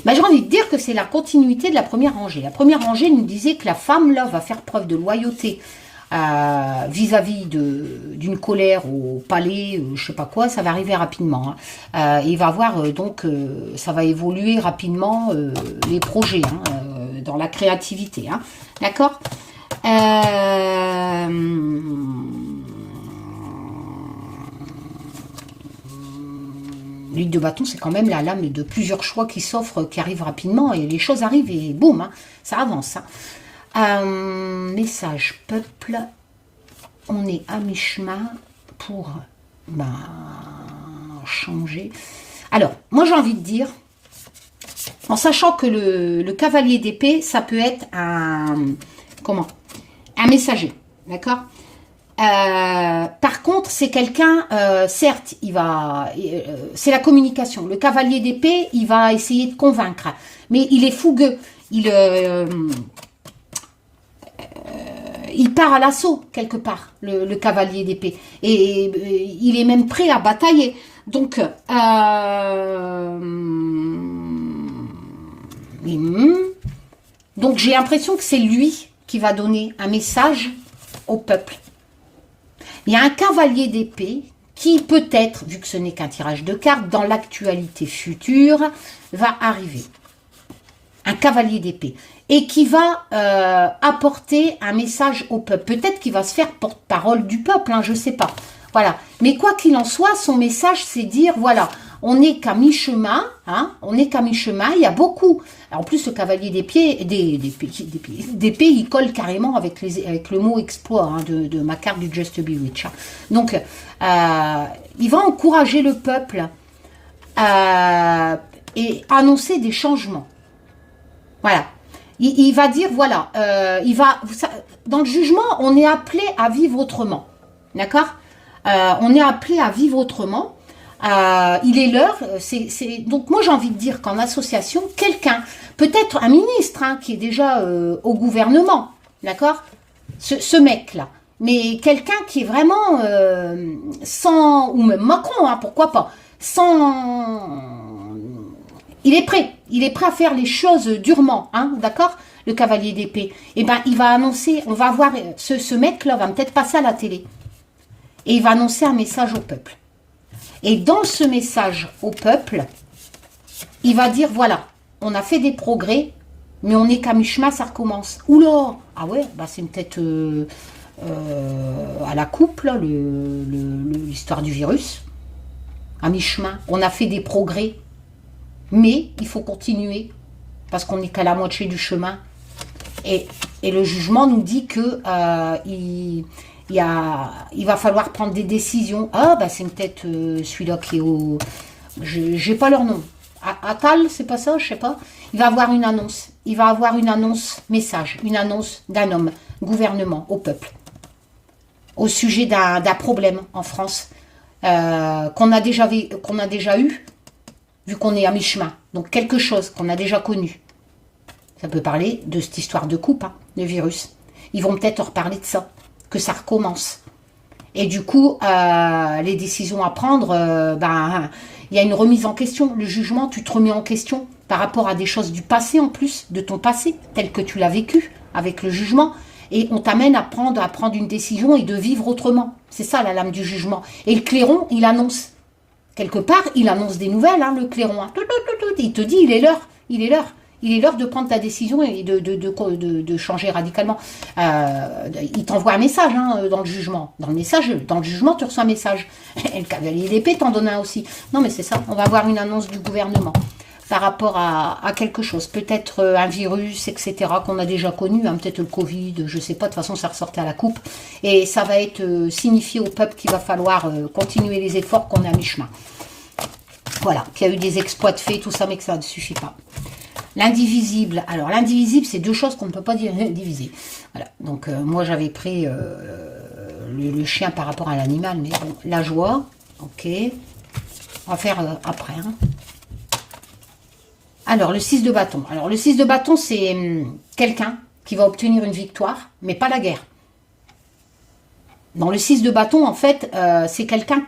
Speaker 1: j'ai envie de dire que c'est la continuité de la première rangée. La première rangée nous disait que la femme, là, va faire preuve de loyauté vis-à-vis d'une colère au palais, je sais pas quoi, ça va arriver rapidement. Hein. Il va avoir, donc, ça va évoluer rapidement les projets, hein, dans la créativité. Hein. D'accord? L'huile de bâton, c'est quand même la lame de plusieurs choix qui s'offrent, qui arrivent rapidement, et les choses arrivent, et boum, hein, ça avance. Hein. Message peuple, on est à mi-chemin pour changer. Alors, moi j'ai envie de dire, en sachant que le cavalier d'épée, ça peut être un messager, d'accord? Par contre, c'est quelqu'un, certes, c'est la communication. Le cavalier d'épée, il va essayer de convaincre, mais il est fougueux. Il part à l'assaut quelque part, le cavalier d'épée, et il est même prêt à batailler. Donc, j'ai l'impression que c'est lui qui va donner un message au peuple. Il y a un cavalier d'épée qui peut-être, vu que ce n'est qu'un tirage de cartes, dans l'actualité future, va arriver. Un cavalier d'épée. Et qui va apporter un message au peuple. Peut-être qu'il va se faire porte-parole du peuple, hein, je ne sais pas. Voilà. Mais quoi qu'il en soit, son message, c'est dire, voilà, on n'est qu'à mi-chemin, hein, on n'est qu'à mi-chemin, il y a beaucoup. En plus, le cavalier d'épée, il colle carrément avec le mot exploit hein, de ma carte du Just Bewitch. Hein. Donc, il va encourager le peuple et annoncer des changements. Voilà. Il va dire, voilà, dans le jugement, on est appelé à vivre autrement. D'accord? On est appelé à vivre autrement. Il est l'heure. Donc, moi, j'ai envie de dire qu'en association, quelqu'un, peut-être un ministre, hein, qui est déjà au gouvernement, d'accord? Ce mec-là. Mais quelqu'un qui est vraiment sans... Ou même Macron, hein, pourquoi pas? Sans... Il est prêt à faire les choses durement, hein, d'accord? Le cavalier d'épée. Eh ben, il va annoncer, on va voir, ce mec-là va peut-être passer à la télé. Et il va annoncer un message au peuple. Et dans ce message au peuple, il va dire, voilà, on a fait des progrès, mais on n'est qu'à mi-chemin, ça recommence. Oula! Ah ouais, bah c'est peut-être à la coupe, là, l'histoire du virus. À mi-chemin, on a fait des progrès, mais il faut continuer, parce qu'on n'est qu'à la moitié du chemin. Et le jugement nous dit que il va falloir prendre des décisions. Ah, bah c'est peut-être celui-là qui est au... J'ai pas leur nom. Attal, c'est pas ça, je sais pas. Il va avoir une annonce. Il va avoir une annonce, message, une annonce d'un homme, gouvernement, au peuple. Au sujet d'un problème en France qu'on a déjà eu, vu qu'on est à mi-chemin. Donc quelque chose qu'on a déjà connu. Ça peut parler de cette histoire de coupe, hein, de virus. Ils vont peut-être reparler de ça, que ça recommence. Et du coup, les décisions à prendre, il y a une remise en question. Le jugement, tu te remets en question par rapport à des choses du passé en plus, de ton passé, tel que tu l'as vécu avec le jugement. Et on t'amène à prendre une décision et de vivre autrement. C'est ça la lame du jugement. Et le clairon, il annonce. Quelque part, il annonce des nouvelles, hein, le clairon. Hein. Il te dit, il est l'heure, il est l'heure. Il est l'heure de prendre ta décision et de changer radicalement. Il t'envoie un message hein, dans le jugement. Dans le jugement, tu reçois un message. Et le cavalier d'épée t'en donne un aussi. Non, mais c'est ça. On va avoir une annonce du gouvernement par rapport à quelque chose. Peut-être un virus, etc., qu'on a déjà connu. Hein, peut-être le Covid, je ne sais pas. De toute façon, ça ressortait à la coupe. Et ça va être signifié au peuple qu'il va falloir continuer les efforts qu'on est à mi-chemin. Voilà. Qu'il y a eu des exploits de faits, tout ça, mais que ça ne suffit pas. L'indivisible. Alors, l'indivisible, c'est deux choses qu'on ne peut pas diviser. Voilà. Donc, moi, j'avais pris le chien par rapport à l'animal. Mais bon, la joie, ok. On va faire après. Hein. Alors, le 6 de bâton. Alors, le 6 de bâton, c'est quelqu'un qui va obtenir une victoire, mais pas la guerre. Dans le 6 de bâton, en fait, c'est quelqu'un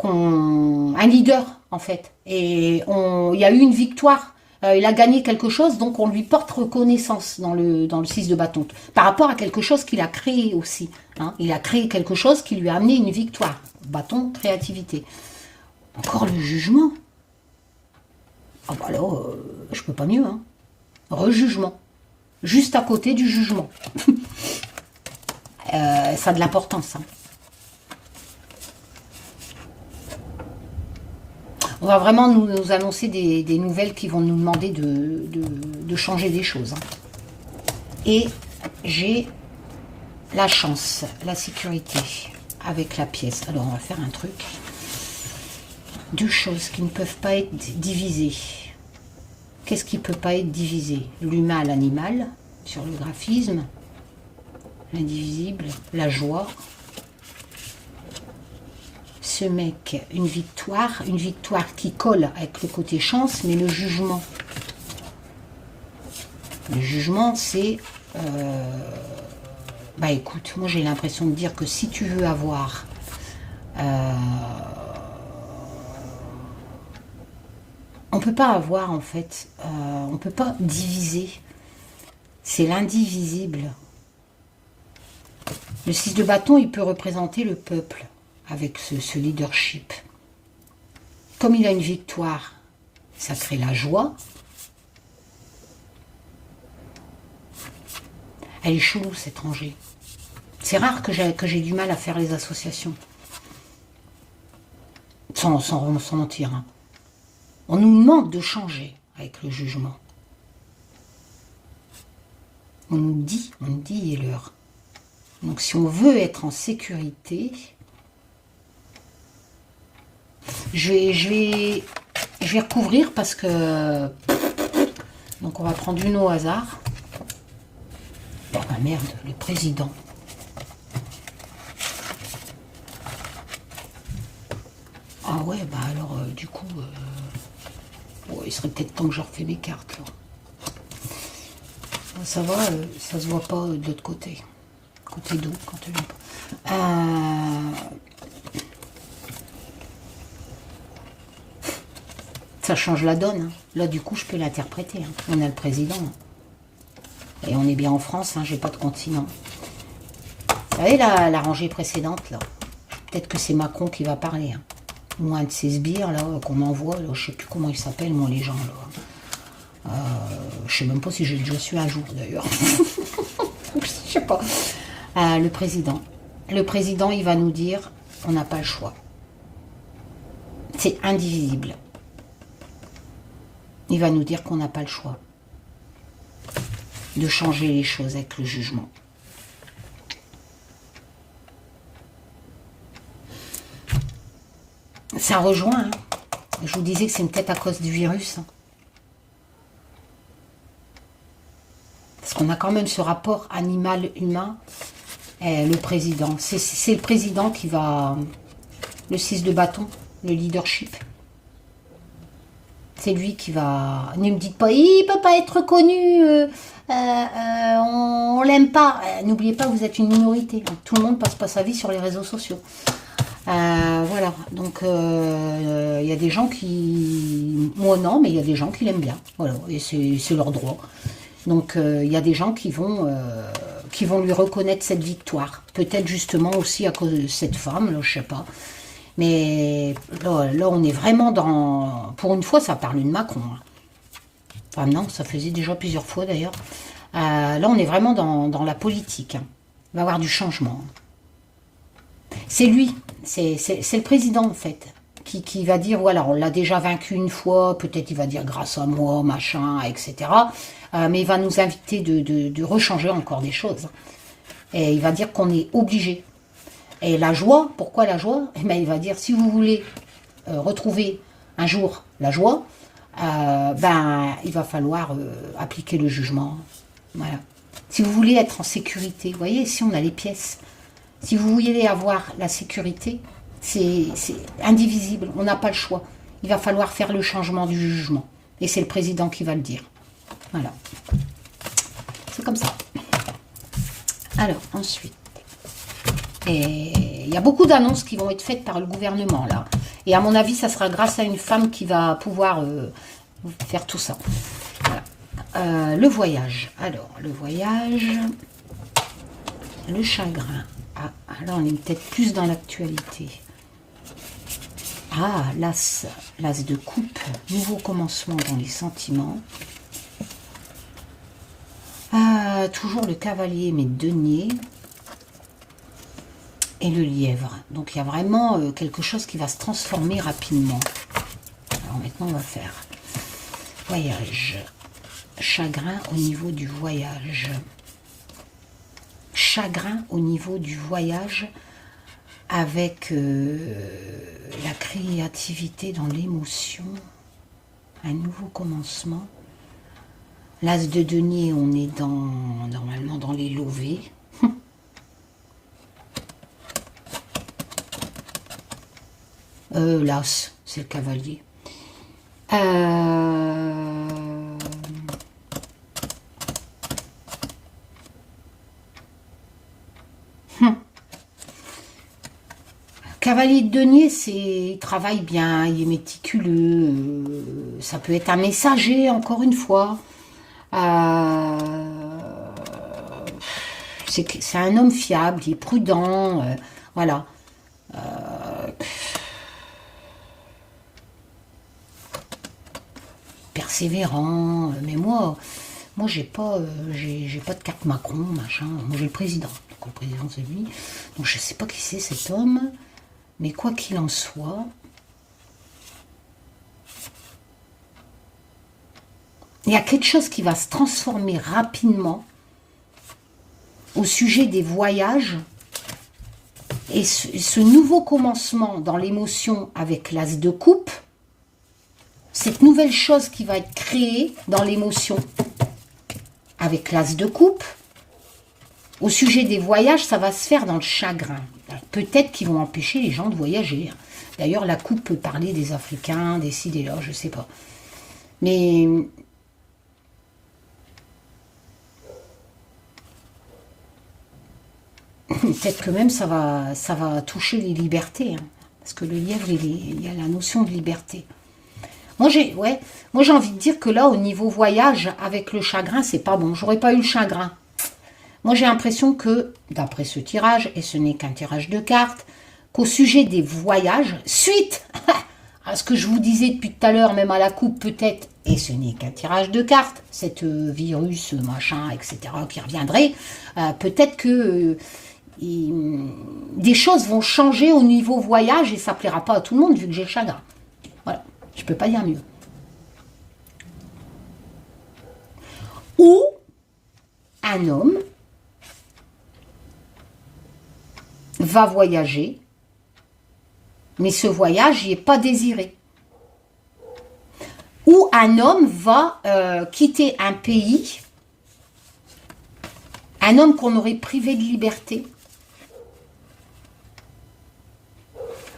Speaker 1: un leader, en fait. Et il y a eu une victoire. Il a gagné quelque chose, donc on lui porte reconnaissance dans le 6 de bâton. Par rapport à quelque chose qu'il a créé aussi. Hein. Il a créé quelque chose qui lui a amené une victoire. Bâton, créativité. Encore le jugement. Ah bah alors, je peux pas mieux. Hein. Rejugement. Juste à côté du jugement. Ça a de l'importance. Hein. On va vraiment nous annoncer des nouvelles qui vont nous demander de changer des choses. Hein. Et j'ai la chance, la sécurité avec la pièce. Alors, on va faire un truc. Deux choses qui ne peuvent pas être divisées. Qu'est-ce qui ne peut pas être divisé? L'humain à l'animal, sur le graphisme. L'indivisible, la joie. Ce mec, une victoire qui colle avec le côté chance, mais le jugement. Le jugement, c'est... bah écoute, moi j'ai l'impression de dire que si tu veux avoir... on peut pas avoir en fait, on peut pas diviser. C'est l'indivisible. Le 6 de bâton, il peut représenter le peuple. avec ce leadership. Comme il a une victoire, ça crée la joie. Elle est chelou, cet étranger. C'est rare que j'ai du mal à faire les associations. Sans mentir. Hein. On nous demande de changer avec le jugement. On nous dit, il est l'heure. Donc si on veut être en sécurité, je vais recouvrir parce que... Donc on va prendre une au hasard. Oh la merde, le président. Ah ouais, bah alors du coup, ouais, il serait peut-être temps que je refais mes cartes. Là. Ça va, ça se voit pas de l'autre côté. Côté d'eau, quand tu viens pas. Ça change la donne. Hein. Là, du coup, je peux l'interpréter. Hein. On a le président. Hein. Et on est bien en France, hein, j'ai pas de continent. Vous savez, la rangée précédente, là, peut-être que c'est Macron qui va parler. Hein. Ou un de ces sbires, là, qu'on envoie, là, je sais plus comment ils s'appellent, moi, les gens, là. Je sais même pas si j'ai déjà su un jour, d'ailleurs. Je sais pas. Le président. Le président, il va nous dire, on n'a pas le choix. C'est indivisible. Il va nous dire qu'on n'a pas le choix de changer les choses avec le jugement. Ça rejoint. Hein. Je vous disais que c'est peut-être à cause du virus. Hein. Parce qu'on a quand même ce rapport animal-humain. Le président. C'est le président qui va... Le 6 de bâton, le leadership. C'est lui qui va... Ne me dites pas, il ne peut pas être reconnu, on l'aime pas. N'oubliez pas, vous êtes une minorité. Tout le monde passe pas sa vie sur les réseaux sociaux. Voilà, donc il y a des gens qui... Moi non, mais il y a des gens qui l'aiment bien. Voilà, et c'est leur droit. Donc il y a des gens qui vont lui reconnaître cette victoire. Peut-être justement aussi à cause de cette femme, là, je sais pas. Mais là, on est vraiment dans... Pour une fois, ça parle de Macron. Hein. Enfin non, ça faisait déjà plusieurs fois d'ailleurs. Là, on est vraiment dans la politique. Hein. Il va y avoir du changement. C'est lui, c'est le président en fait, qui va dire, voilà, on l'a déjà vaincu une fois, peut-être il va dire grâce à moi, machin, etc. Mais il va nous inviter de rechanger encore des choses. Et il va dire qu'on est obligé. Et la joie, pourquoi la joie? Eh bien, il va dire, si vous voulez retrouver un jour la joie, ben, il va falloir appliquer le jugement. Voilà. Si vous voulez être en sécurité, vous voyez, ici on a les pièces. Si vous voulez avoir la sécurité, c'est indivisible, on n'a pas le choix. Il va falloir faire le changement du jugement. Et c'est le président qui va le dire. Voilà. C'est comme ça. Alors, ensuite... Et il y a beaucoup d'annonces qui vont être faites par le gouvernement, là. Et à mon avis, ça sera grâce à une femme qui va pouvoir faire tout ça. Voilà. Le voyage. Alors, le voyage... Le chagrin. Ah, là, on est peut-être plus dans l'actualité. Ah, l'as de coupe. Nouveau commencement dans les sentiments. Toujours le cavalier, mais denier. Et le lièvre. Donc, il y a vraiment quelque chose qui va se transformer rapidement. Alors, maintenant, on va faire voyage. Chagrin au niveau du voyage. Chagrin au niveau du voyage avec la créativité dans l'émotion. Un nouveau commencement. L'as de denier, on est normalement dans les lovés. L'as, c'est le cavalier. Cavalier de denier, il travaille bien, il est méticuleux. Ça peut être un messager, encore une fois. C'est un homme fiable, il est prudent. Voilà. persévérant. Mais moi j'ai pas de carte Macron, machin. Moi, j'ai le président. Donc, le président, c'est lui. Donc, je sais pas qui c'est, cet homme. Mais quoi qu'il en soit, il y a quelque chose qui va se transformer rapidement au sujet des voyages. Et ce nouveau commencement dans l'émotion avec l'as de coupe, cette nouvelle chose qui va être créée dans l'émotion avec l'as de coupe, au sujet des voyages, ça va se faire dans le chagrin. Peut-être qu'ils vont empêcher les gens de voyager. D'ailleurs, la coupe peut parler des Africains, des ci, des là, je ne sais pas. Mais peut-être que même ça va toucher les libertés. Parce que le lièvre, il y a la notion de liberté. Moi, j'ai envie de dire que là, au niveau voyage, avec le chagrin, c'est pas bon. J'aurais pas eu le chagrin. Moi, j'ai l'impression que, d'après ce tirage, et ce n'est qu'un tirage de cartes, qu'au sujet des voyages, suite à ce que je vous disais depuis tout à l'heure, même à la coupe peut-être, et ce n'est qu'un tirage de cartes, cette virus, machin, etc., qui reviendrait, peut-être que des choses vont changer au niveau voyage et ça plaira pas à tout le monde vu que j'ai le chagrin. Voilà, je peux pas dire mieux. Ou un homme va voyager, mais ce voyage n'est pas désiré. Ou un homme va quitter un pays, un homme qu'on aurait privé de liberté.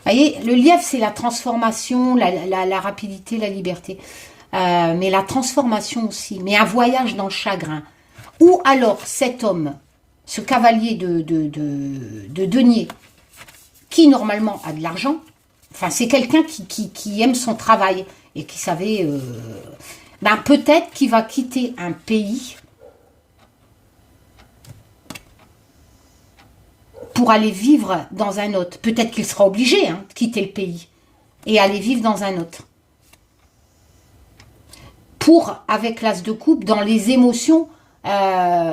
Speaker 1: Vous voyez, le lièvre, c'est la transformation, la rapidité, la liberté. Mais la transformation aussi. Mais un voyage dans le chagrin. Ou alors, cet homme, ce cavalier de denier, qui normalement a de l'argent, enfin, c'est quelqu'un qui aime son travail et qui savait... ben, peut-être qu'il va quitter un pays pour aller vivre dans un autre. Peut-être qu'il sera obligé de quitter le pays et aller vivre dans un autre. Pour, avec l'as de coupe, dans les émotions,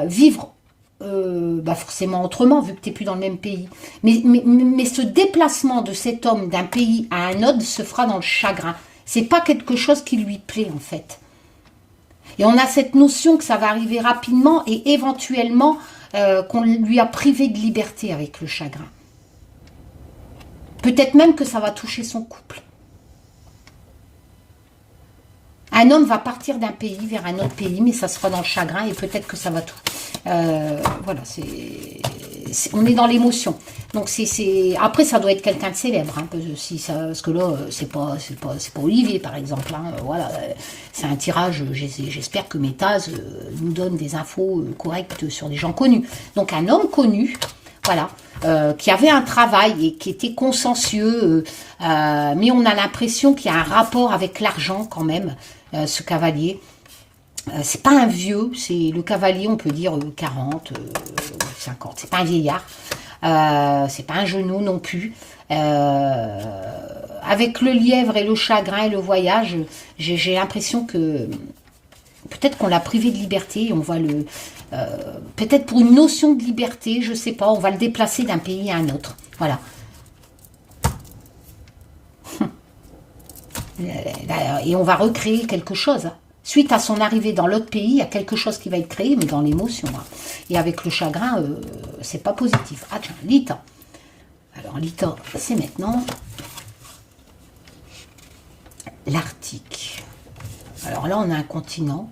Speaker 1: vivre forcément autrement, vu que tu n'es plus dans le même pays. Mais ce déplacement de cet homme d'un pays à un autre se fera dans le chagrin. C'est pas quelque chose qui lui plaît, en fait. Et on a cette notion que ça va arriver rapidement et éventuellement... qu'on lui a privé de liberté avec le chagrin. Peut-être même que ça va toucher son couple. Un homme va partir d'un pays vers un autre pays, mais ça sera dans le chagrin et peut-être que ça va tout. Voilà, on est dans l'émotion. Donc après, ça doit être quelqu'un de célèbre, parce que là, c'est pas Olivier, par exemple. Voilà, c'est un tirage. J'espère que Métaz nous donne des infos correctes sur des gens connus. Donc un homme connu, voilà, qui avait un travail et qui était consciencieux, mais on a l'impression qu'il y a un rapport avec l'argent quand même. Ce cavalier, c'est pas un vieux, c'est le cavalier, on peut dire 40, 50, c'est pas un vieillard, c'est pas un genou non plus. Avec le lièvre et le chagrin et le voyage, j'ai l'impression que peut-être qu'on l'a privé de liberté, et on va le... peut-être pour une notion de liberté, je sais pas, on va le déplacer d'un pays à un autre. Voilà. Et on va recréer quelque chose. Suite à son arrivée dans l'autre pays, il y a quelque chose qui va être créé, mais dans l'émotion. Et avec le chagrin, c'est pas positif. Ah tiens, Lita. Alors Lita, c'est maintenant l'Arctique. Alors là, on a un continent,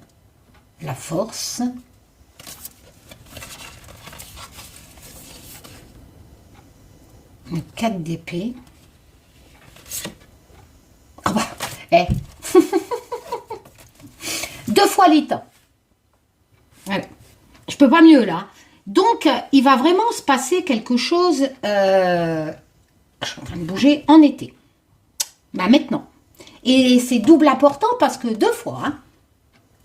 Speaker 1: la force. Le 4 d'épée. Ah bah, deux fois Lita. Voilà. Je peux pas mieux là. Donc, il va vraiment se passer quelque chose. Je suis en train de bouger en été. Bah maintenant. Et c'est double important parce que deux fois.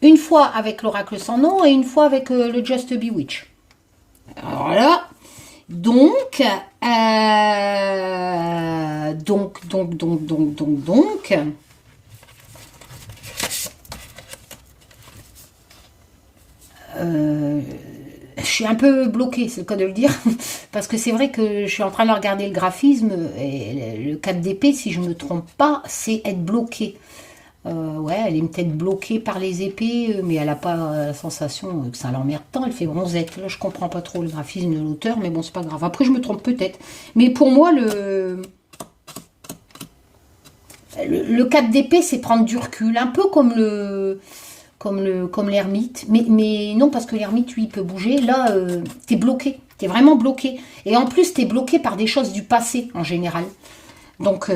Speaker 1: Une fois avec l'oracle sans nom et une fois avec le Just Bewitch. Alors là. Donc, je suis un peu bloquée, c'est le cas de le dire, parce que c'est vrai que je suis en train de regarder le graphisme, et le 4 d'épée, si je ne me trompe pas, c'est être bloqué. Ouais, elle est peut-être bloquée par les épées, mais elle n'a pas la sensation que ça l'emmerde tant, elle fait bronzette. Là, je comprends pas trop le graphisme de l'auteur, mais bon, c'est pas grave. Après, je me trompe peut-être. Mais pour moi, le 4 d'épée, c'est prendre du recul, un peu comme l'ermite, mais non, parce que l'ermite, lui, il peut bouger. Là, t'es bloqué, t'es vraiment bloqué. Et en plus, t'es bloqué par des choses du passé, en général. Donc,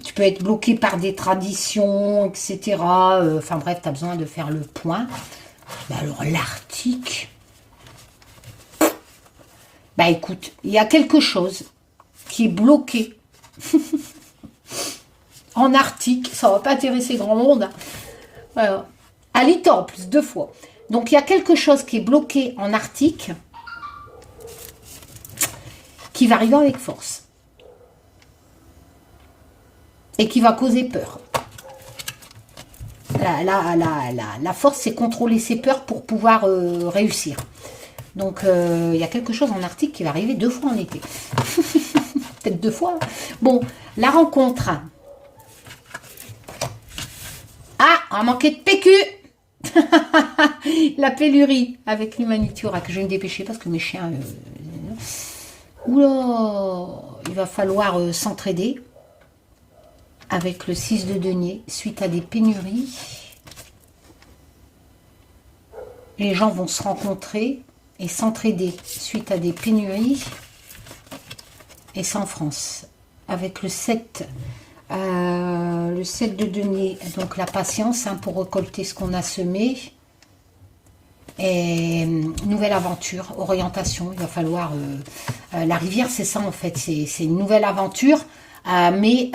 Speaker 1: tu peux être bloqué par des traditions, etc. Enfin bref, tu as besoin de faire le point. Bah alors, l'Arctique... Bah écoute, il y a quelque chose qui est bloqué en Arctique. Ça va pas intéresser grand monde. Hein. Voilà. À l'étang, en plus, 2 fois. Donc, il y a quelque chose qui est bloqué en Arctique qui va arriver avec force. Et qui va causer peur. La force, c'est contrôler ses peurs pour pouvoir réussir. Donc, il y a quelque chose en Arctique qui va arriver 2 fois en été. Peut-être 2 fois. Bon, la rencontre. Ah, on a manqué de PQ. La pénurie avec l'Humanitura, que je vais me dépêcher parce que mes chiens... Oula, il va falloir s'entraider avec le 6 de denier suite à des pénuries. Les gens vont se rencontrer et s'entraider suite à des pénuries. Et c'est en France. Avec le 7 de denier, donc la patience hein, pour récolter ce qu'on a semé. Et nouvelle aventure, orientation, il va falloir... la rivière, c'est ça en fait, c'est une nouvelle aventure, et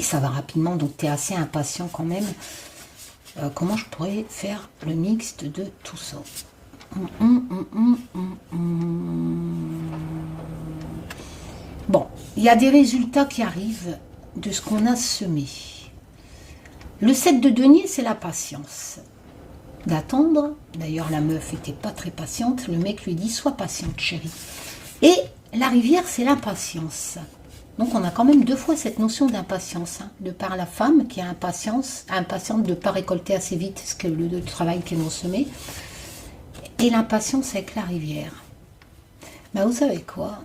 Speaker 1: ça va rapidement, donc tu es assez impatient quand même. Comment je pourrais faire le mixte de tout ça? Bon, il y a des résultats qui arrivent de ce qu'on a semé. Le 7 de denier, c'est la patience. D'attendre. D'ailleurs, la meuf était pas très patiente. Le mec lui dit, sois patiente, chérie. Et la rivière, c'est l'impatience. Donc, on a quand même 2 fois cette notion d'impatience. Hein, de par la femme qui a impatiente de ne pas récolter assez vite le travail qu'elle a semé. Et l'impatience avec la rivière. Ben, vous savez quoi?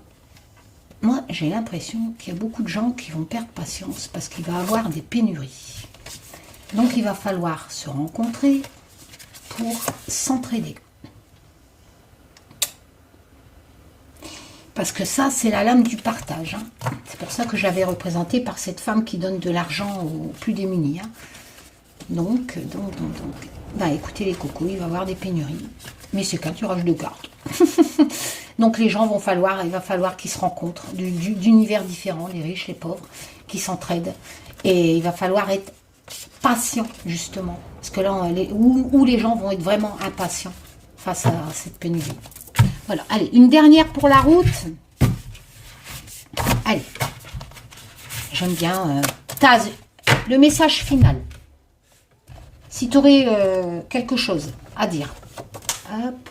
Speaker 1: Moi, j'ai l'impression qu'il y a beaucoup de gens qui vont perdre patience parce qu'il va y avoir des pénuries. Donc, il va falloir se rencontrer pour s'entraider. Parce que ça, c'est la lame du partage. Hein. C'est pour ça que j'avais représenté par cette femme qui donne de l'argent aux plus démunis. Hein. Donc. Bah, écoutez les cocos, il va y avoir des pénuries. Mais c'est qu'un tirage de cartes. Donc les gens il va falloir qu'ils se rencontrent d'univers différents, les riches, les pauvres, qui s'entraident. Et il va falloir être patient, justement. Parce que là, où les gens vont être vraiment impatients face à cette pénurie. Voilà, allez, une dernière pour la route. Allez. J'aime bien. Taz, le message final. Si tu aurais quelque chose à dire. Hop.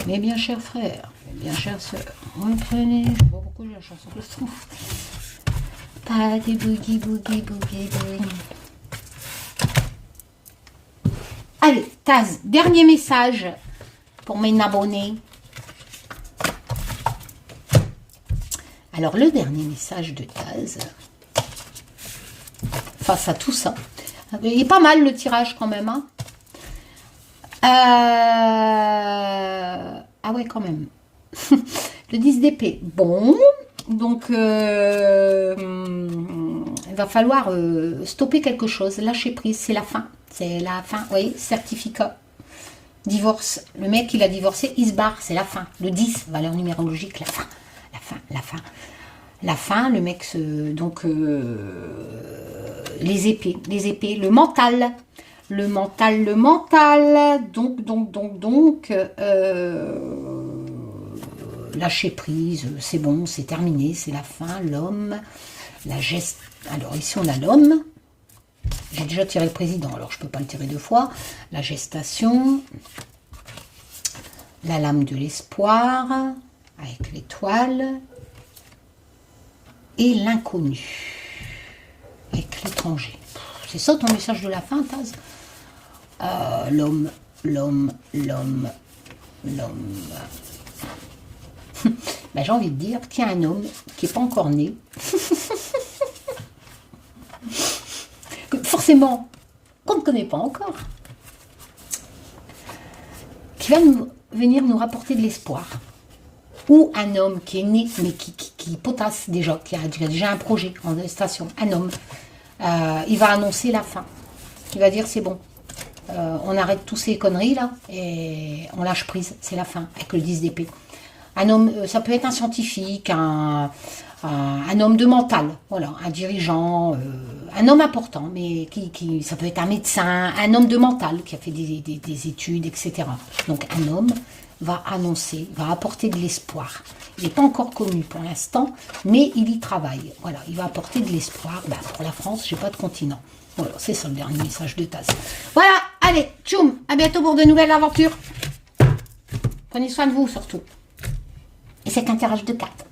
Speaker 1: Mes bien chers frères, mes bien chères sœurs, reprenez. Je sais pas pourquoi j'ai la chanson de son. Pas des boogie, boogie, boogie, boogie. Allez, Taz, dernier message pour mes abonnés. Alors, le dernier message de Taz, face à tout ça, il est pas mal le tirage quand même. Hein. Ah ouais, quand même. Le 10 d'épée. Bon, donc il va falloir stopper quelque chose, lâcher prise, c'est la fin. C'est la fin, vous voyez, certificat. Divorce. Le mec, il a divorcé, il se barre, c'est la fin. Le 10, valeur numérologique, la fin. La fin, la fin. La fin, le mec se... Donc, les épées, le mental. Le mental. Donc, lâcher prise, c'est bon, c'est terminé, c'est la fin, l'homme. La geste. Alors ici on a l'homme. J'ai déjà tiré le président, alors je ne peux pas le tirer deux fois. La gestation. La lame de l'espoir. Avec l'étoile. Et l'inconnu. Avec l'étranger. C'est ça ton message de la fin, Taz? L'homme. Ben, j'ai envie de dire qu'il y a un homme qui n'est pas encore né. Forcément, qu'on ne connaît pas encore. Qui va venir nous rapporter de l'espoir. Ou un homme qui est né, mais qui potasse déjà, qui a déjà un projet en gestation. Un homme. Il va annoncer la fin. Il va dire c'est bon. On arrête tous ces conneries là et on lâche prise, c'est la fin, avec le 10 d'épée. Un homme, ça peut être un scientifique, un homme de mental, voilà, un dirigeant, un homme important, mais ça peut être un médecin, un homme de mental qui a fait des études, etc. Donc un homme va annoncer, va apporter de l'espoir. Il n'est pas encore connu pour l'instant, mais il y travaille. Voilà, il va apporter de l'espoir. Ben, pour la France, j'ai pas de continent. Voilà, c'est ça le dernier message de Taz. Voilà, allez, tchoum, à bientôt pour de nouvelles aventures. Prenez soin de vous surtout. Et c'est qu'un tirage de cartes.